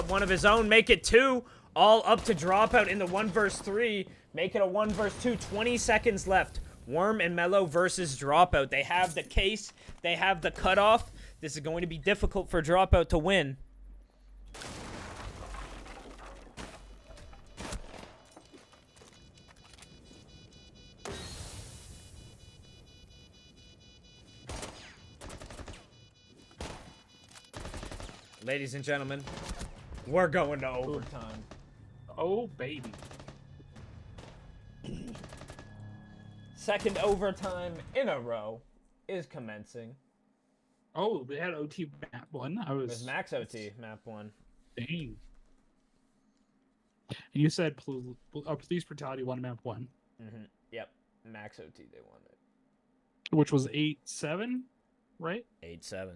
one of his own, make it 2. All up to Dropout in the 1 versus 3. Make it a 1 versus 2. 20 seconds left. Worm and Mello versus Dropout. They have the case. They have the cutoff. This is going to be difficult for Dropout to win. Ladies and gentlemen, we're going to overtime. Oh, baby. Second overtime in a row is commencing. Oh, we had OT map 1. It was max OT map 1. Dang. And you said police brutality 1 map 1. Mm-hmm. Yep. Max OT they wanted. Which was 8-7, right? 8-7.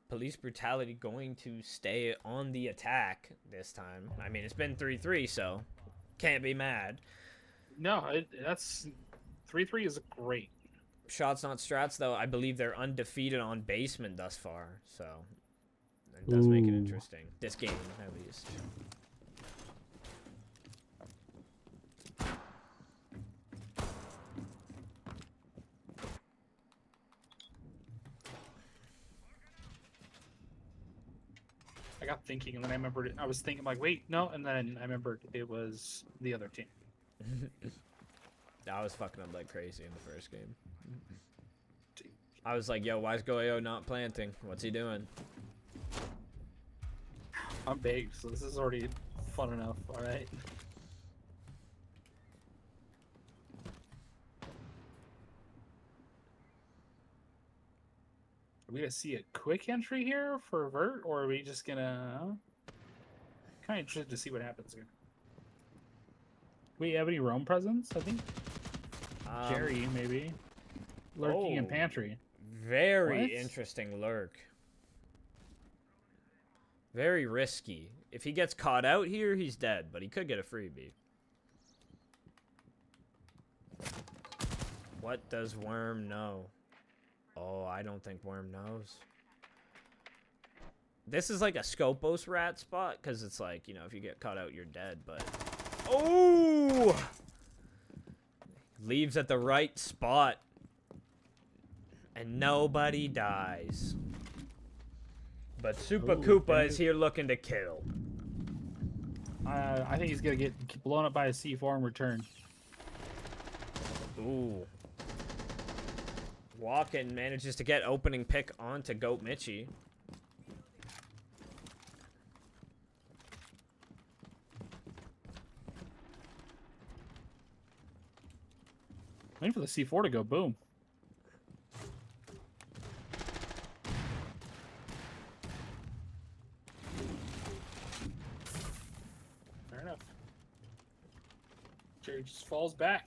Police brutality going to stay on the attack this time. I mean, it's been 3-3, so can't be mad. No, that's 3-3 is great. Shots Not Strats, though, I believe they're undefeated on basement thus far, so it does make it interesting. This game, at least. I got thinking, and then I remembered it. I was thinking, like, wait, no, and then I remembered it was the other team. I was fucking up like crazy in the first game. I was like, yo, why is Goyo not planting? What's he doing? I'm baked, so this is already fun enough, alright? Are we gonna see a quick entry here for Vert, or are we just gonna... Kind of interested to see what happens here. We have any roam presence? I think Jerry maybe lurking in oh. pantry. Very What? interesting lurk. Very risky. If he gets caught out here, he's dead, but he could get a freebie. What does Worm know? Oh, I don't think Worm knows. This is like a Scopos rat spot, because it's like, you know, if you get caught out, you're dead, but... Oh! Leaves at the right spot. And nobody dies. But Super Koopa is here looking to kill. I think he's gonna get blown up by a C4 in return. Ooh. Walken manages to get opening pick onto Goat Mitchie. Waiting for the C4 to go boom. Fair enough. Jerry just falls back.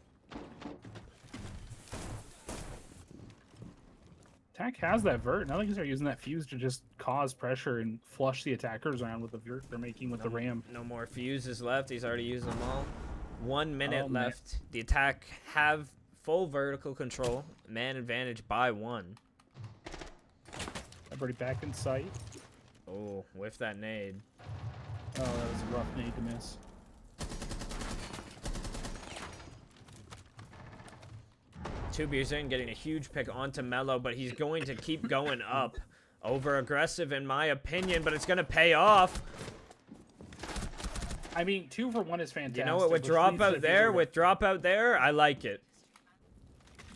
Attack has that vert. Now they can start using that fuse to just cause pressure and flush the attackers around with the vert they're making with the ram. No more fuses left. He's already used them all. 1 minute Oh, man. left. The attack have full vertical control. Man advantage by 1. Everybody back in sight. Oh, whiff that nade. Oh, that was a rough nade to miss. Two beers in, getting a huge pick onto Mello, but he's going to keep going up. Over aggressive, in my opinion, but it's going to pay off. I mean, 2 for 1 is fantastic. You know what? With which leads to dropout there, I like it.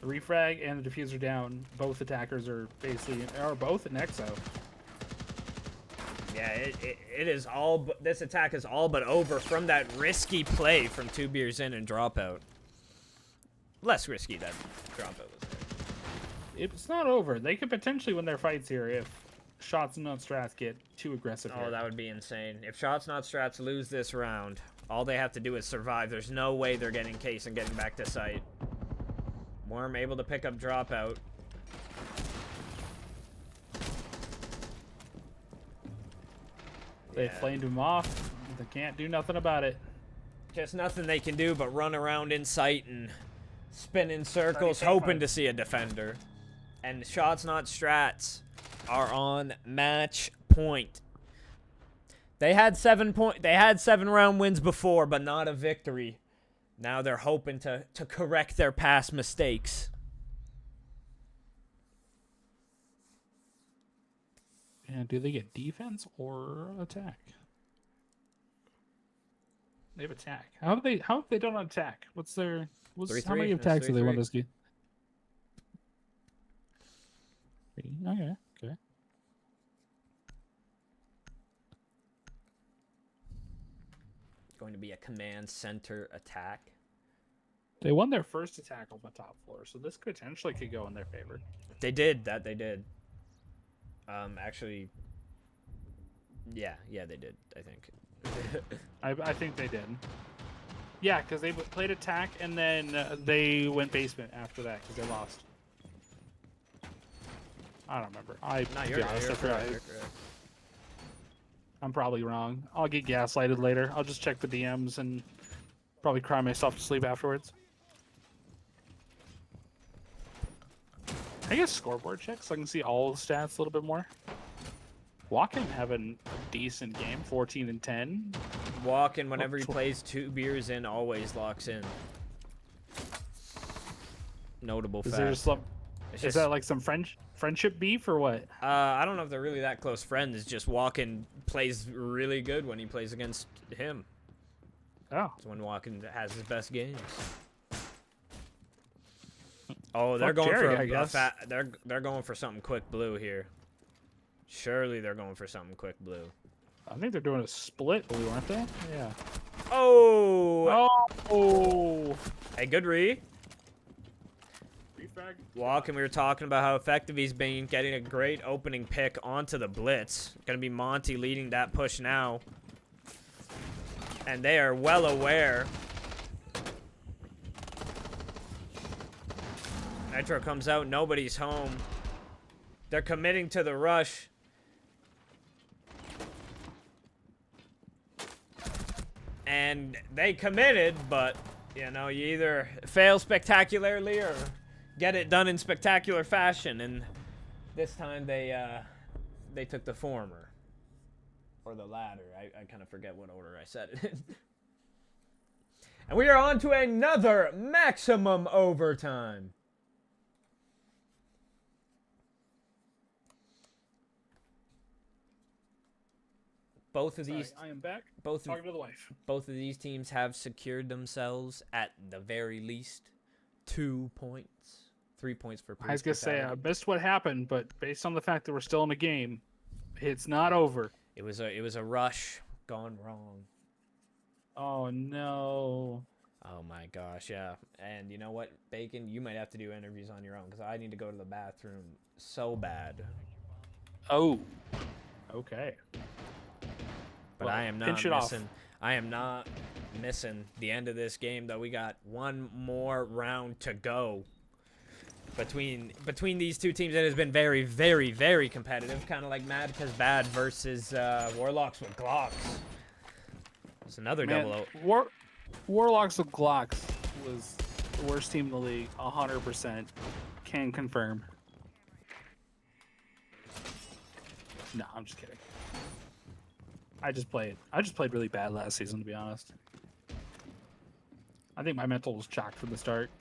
the refrag and the diffuser down. Both attackers are basically, or both in Exo. Yeah, it is all. This attack is all but over from that risky play from 2 beers in and dropout. Less risky than dropout was there. It's not over. They could potentially win their fights here if Shots Not Strats get too aggressive. Oh, here. that would be insane. If Shots Not Strats lose this round, all they have to do is survive. There's no way they're getting case and getting back to site. Worm able to pick up dropout. They flamed him off. They can't do nothing about it. Just nothing they can do but run around in sight and spin in circles, hoping to see a defender. And Shots Not Strats are on match point. They had 7 round wins before, but not a victory. Now they're hoping to correct their past mistakes. And do they get defense or attack? They have attack. How have they done on attack? How 3-3. many That's attacks do they 3-3. want us to do? Okay. Going to be a command center attack. They won their first attack on the top floor, so this potentially could go in their favor. They did. They did. Actually, yeah, they did, I think. I think they did. Yeah, because they played attack and then they went basement after that because they lost. I don't remember. I'm probably wrong. I'll get gaslighted later. I'll just check the DMs and probably cry myself to sleep afterwards. I guess scoreboard check so I can see all the stats a little bit more. Walken having a decent game, 14 and 10. Walken, whenever he plays 2 beers in, always locks in. Notable fact. Is that like some friendship beef or what? I don't know if they're really that close friends. It's just Walken plays really good when he plays against him. Oh. It's when Walken has his best games. Oh, they're Fuck going Jerry, for I guess. they're going for something quick blue here. Surely they're going for something quick blue. I think they're doing a split blue, aren't they? Yeah. Oh! Oh! Hey, good re. Refrag. Walken, we were talking about how effective he's been getting a great opening pick onto the blitz. Gonna be Monty leading that push now. And they are well aware Nitro comes out. Nobody's home. They're committing to the rush. And they committed, but, you know, you either fail spectacularly or get it done in spectacular fashion. And this time they took the former. Or the latter. I kind of forget what order I said it in. And we are on to another maximum overtime. Both of these, I am back. both Talking to the wife. Both of these teams have secured themselves at the very least 2 points, 3 points for. I was gonna say I missed what happened, but based on the fact that we're still in the game, it's not over. It was a rush gone wrong. Oh no. Oh my gosh, yeah. And you know what, Bacon, you might have to do interviews on your own because I need to go to the bathroom so bad. Oh. Okay. But well, I am not missing. I am not missing the end of this game, though. We got one more round to go. Between these two teams, it has been very, very, very competitive. Kind of like Mad Cause Bad versus Warlocks with Glocks. It's another double. Warlocks with Glocks was the worst team in the league. 100% can confirm. No, I'm just kidding. I just played really bad last season, to be honest. I think my mental was chocked from the start.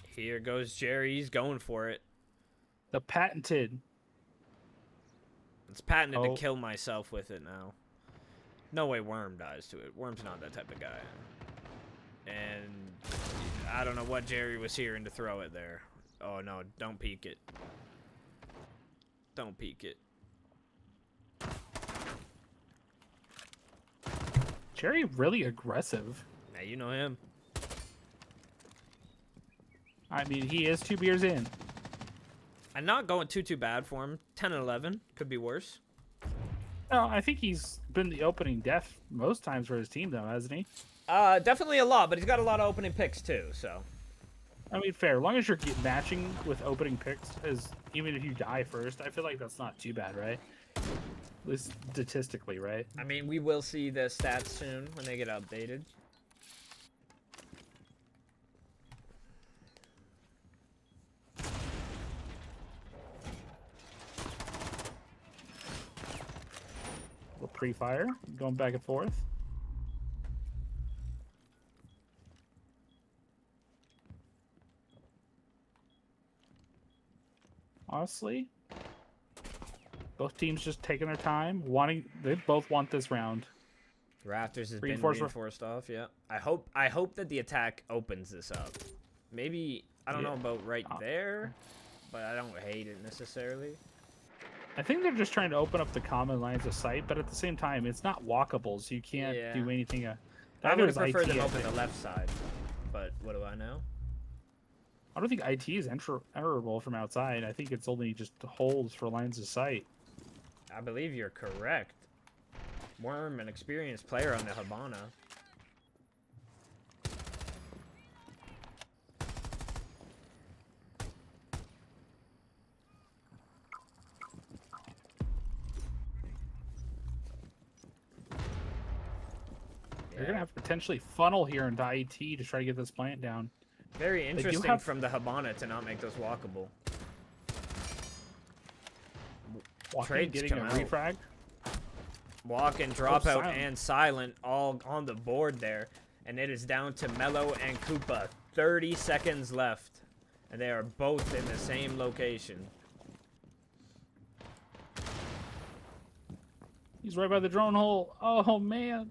Here goes Jerry. He's going for it. The patented. It's patented to kill myself with it now. No way Worm dies to it. Worm's not that type of guy. And I don't know what Jerry was hearing to throw it there. Oh, no. Don't peek it. Don't peek it. Jerry really aggressive. Now, you know him. I mean, he is 2 beers in. I'm not going too bad for him. 10 and 11. Could be worse. No, I think he's been the opening death most times for his team, though, hasn't he? Definitely a lot, but he's got a lot of opening picks, too, so. I mean, fair. As long as you're matching with opening picks, even if you die first, I feel like that's not too bad, right? At least statistically, right? I mean, we will see the stats soon when they get updated. Little pre-fire, going back and forth. Honestly, both teams just taking their time, they both want this round. Raptors has been reinforced off, yeah. I hope that the attack opens this up. Maybe, I don't know about right there, but I don't hate it necessarily. I think they're just trying to open up the common lines of sight, but at the same time, it's not walkable, so you can't do anything. I would prefer them open the left side, but what do I know? I don't think IT is enterable from outside. I think it's only just holds for lines of sight. I believe you're correct. Worm, an experienced player on the Habana. They're going to have to potentially funnel here into IT to try to get this plant down. Very interesting from the Habana to not make those walkable. Trades getting a refrag. Walk and dropout and silent all on the board there. And it is down to Mello and Koopa. 30 seconds left. And they are both in the same location. He's right by the drone hole. Oh, man.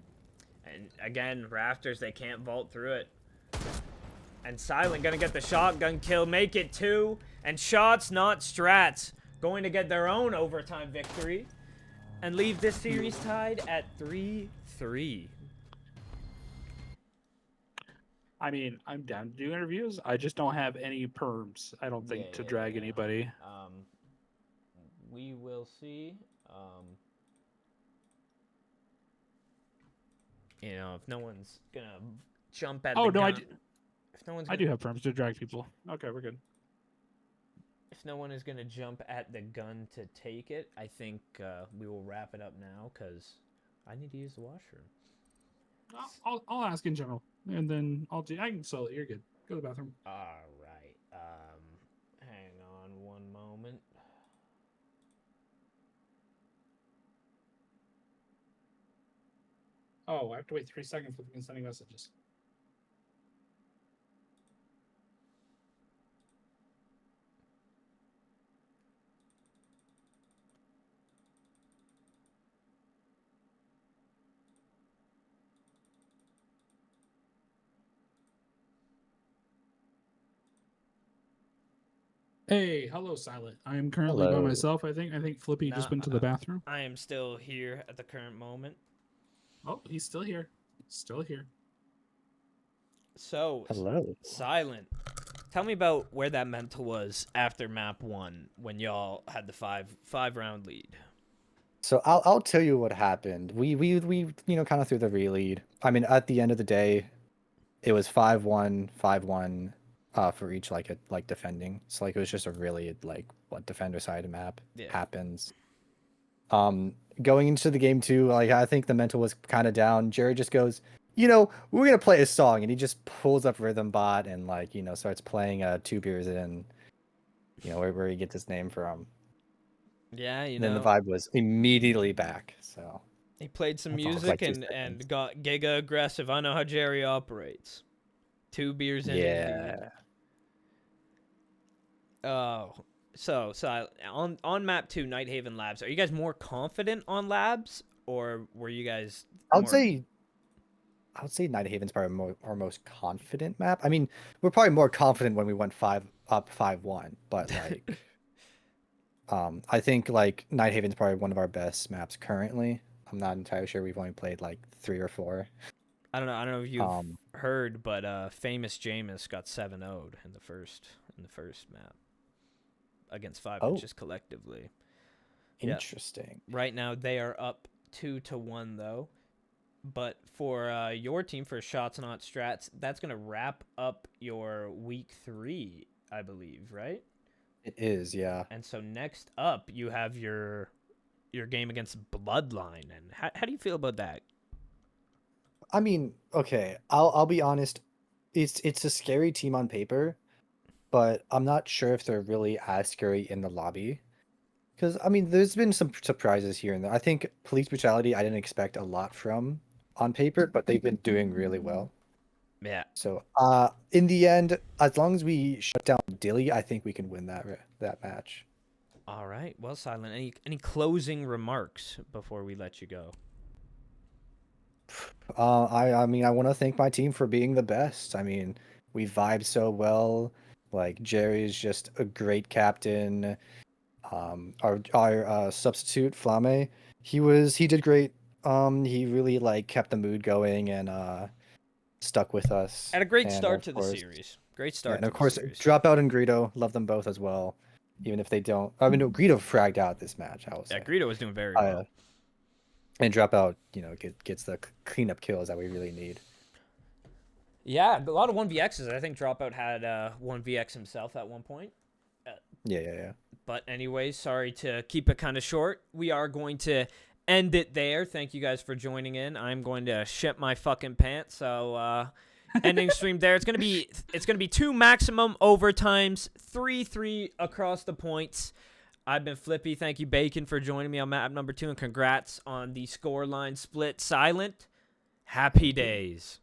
And again, Raptors, they can't vault through it. And Silent gonna get the shotgun kill, make it 2. And Shots Not Strats going to get their own overtime victory. And leave this series tied at 3-3. I mean, I'm down to do interviews. I just don't have any perms, I don't think, to drag anybody. We will see. You know, if no one's gonna jump at Oh the no, gun, if no one's I gonna, do have perms to drag people. Okay, we're good. if no one is gonna jump at the gun to take it, I think we will wrap it up now because I need to use the washroom. I'll ask in general, and then I can sell it. You're good. Go to the bathroom. All right. Hang on one moment. Oh, I have to wait 3 seconds for them sending messages. Hey, hello, Silent. I am currently by Hello. myself. I think Flippy just went to the bathroom. I am still here at the current moment. Oh, he's still here. Still here. So, Hello. Silent, tell me about where that mental was after map 1 when y'all had the five round lead. So I'll tell you what happened. We kind of threw the re-lead. I mean, at the end of the day, it was 5-1, 5-1 for each like defending. So like it was just a really like what defender side map happens. Going into the game 2, like I think the mental was kind of down. Jerry just goes, we're gonna play a song, and he just pulls up Rhythm Bot and like starts playing 2 Beers In. Where he gets his name from. Yeah, And then the vibe was immediately back. So he played some That took, music like, 2 and seconds. got giga aggressive. I know how Jerry operates. 2 beers in Yeah. indeed. Oh, so on map 2, Nighthaven Labs. Are you guys more confident on Labs, or were you guys? I would say Nighthaven's probably our most confident map. I mean, we're probably more confident when we went 5-1, but like I think like Nighthaven's probably one of our best maps currently. I'm not entirely sure. We've only played like 3 or 4. I don't know if you've heard, but famous Jameis got 7-0'd in the first map against 5 inches collectively. Interesting. Yeah. Right now they are up 2-1 though. But for your team, for Shots Not Strats, that's gonna wrap up your week 3, I believe, right? It is, yeah. And so next up, you have your game against Bloodline. And how do you feel about that? I mean, okay, I'll be honest. It's a scary team on paper, but I'm not sure if they're really as scary in the lobby. Because I mean, there's been some surprises here and there. I think Police Brutality I didn't expect a lot from on paper, but they've been doing really well. Yeah. So, in the end, as long as we shut down Dilly, I think we can win that match. All right. Well, Silent, any closing remarks before we let you go? I mean, I want to thank my team for being the best. I mean, we vibe so well. Like Jerry's just a great captain. Our substitute Flame, he did great. He really like kept the mood going and stuck with us. Had a great And start of to course- the series. Great Yeah, start and to of the course, series. Dropout and Greedo, love them both as well. Even if they don't, I mean, no, Greedo fragged out this match. I will say. Yeah, Greedo was doing very well. And Dropout, gets the cleanup kills that we really need. Yeah, a lot of 1vx's. I think Dropout had 1vx himself at one point. Yeah. But anyway, sorry to keep it kind of short. We are going to end it there. Thank you guys for joining in. I'm going to shit my fucking pants. So ending stream there. It's gonna be 2 maximum overtimes, 3-3 across the points. I've been Flippy. Thank you, Bacon, for joining me on map number 2, and congrats on the scoreline split. Silent, happy days.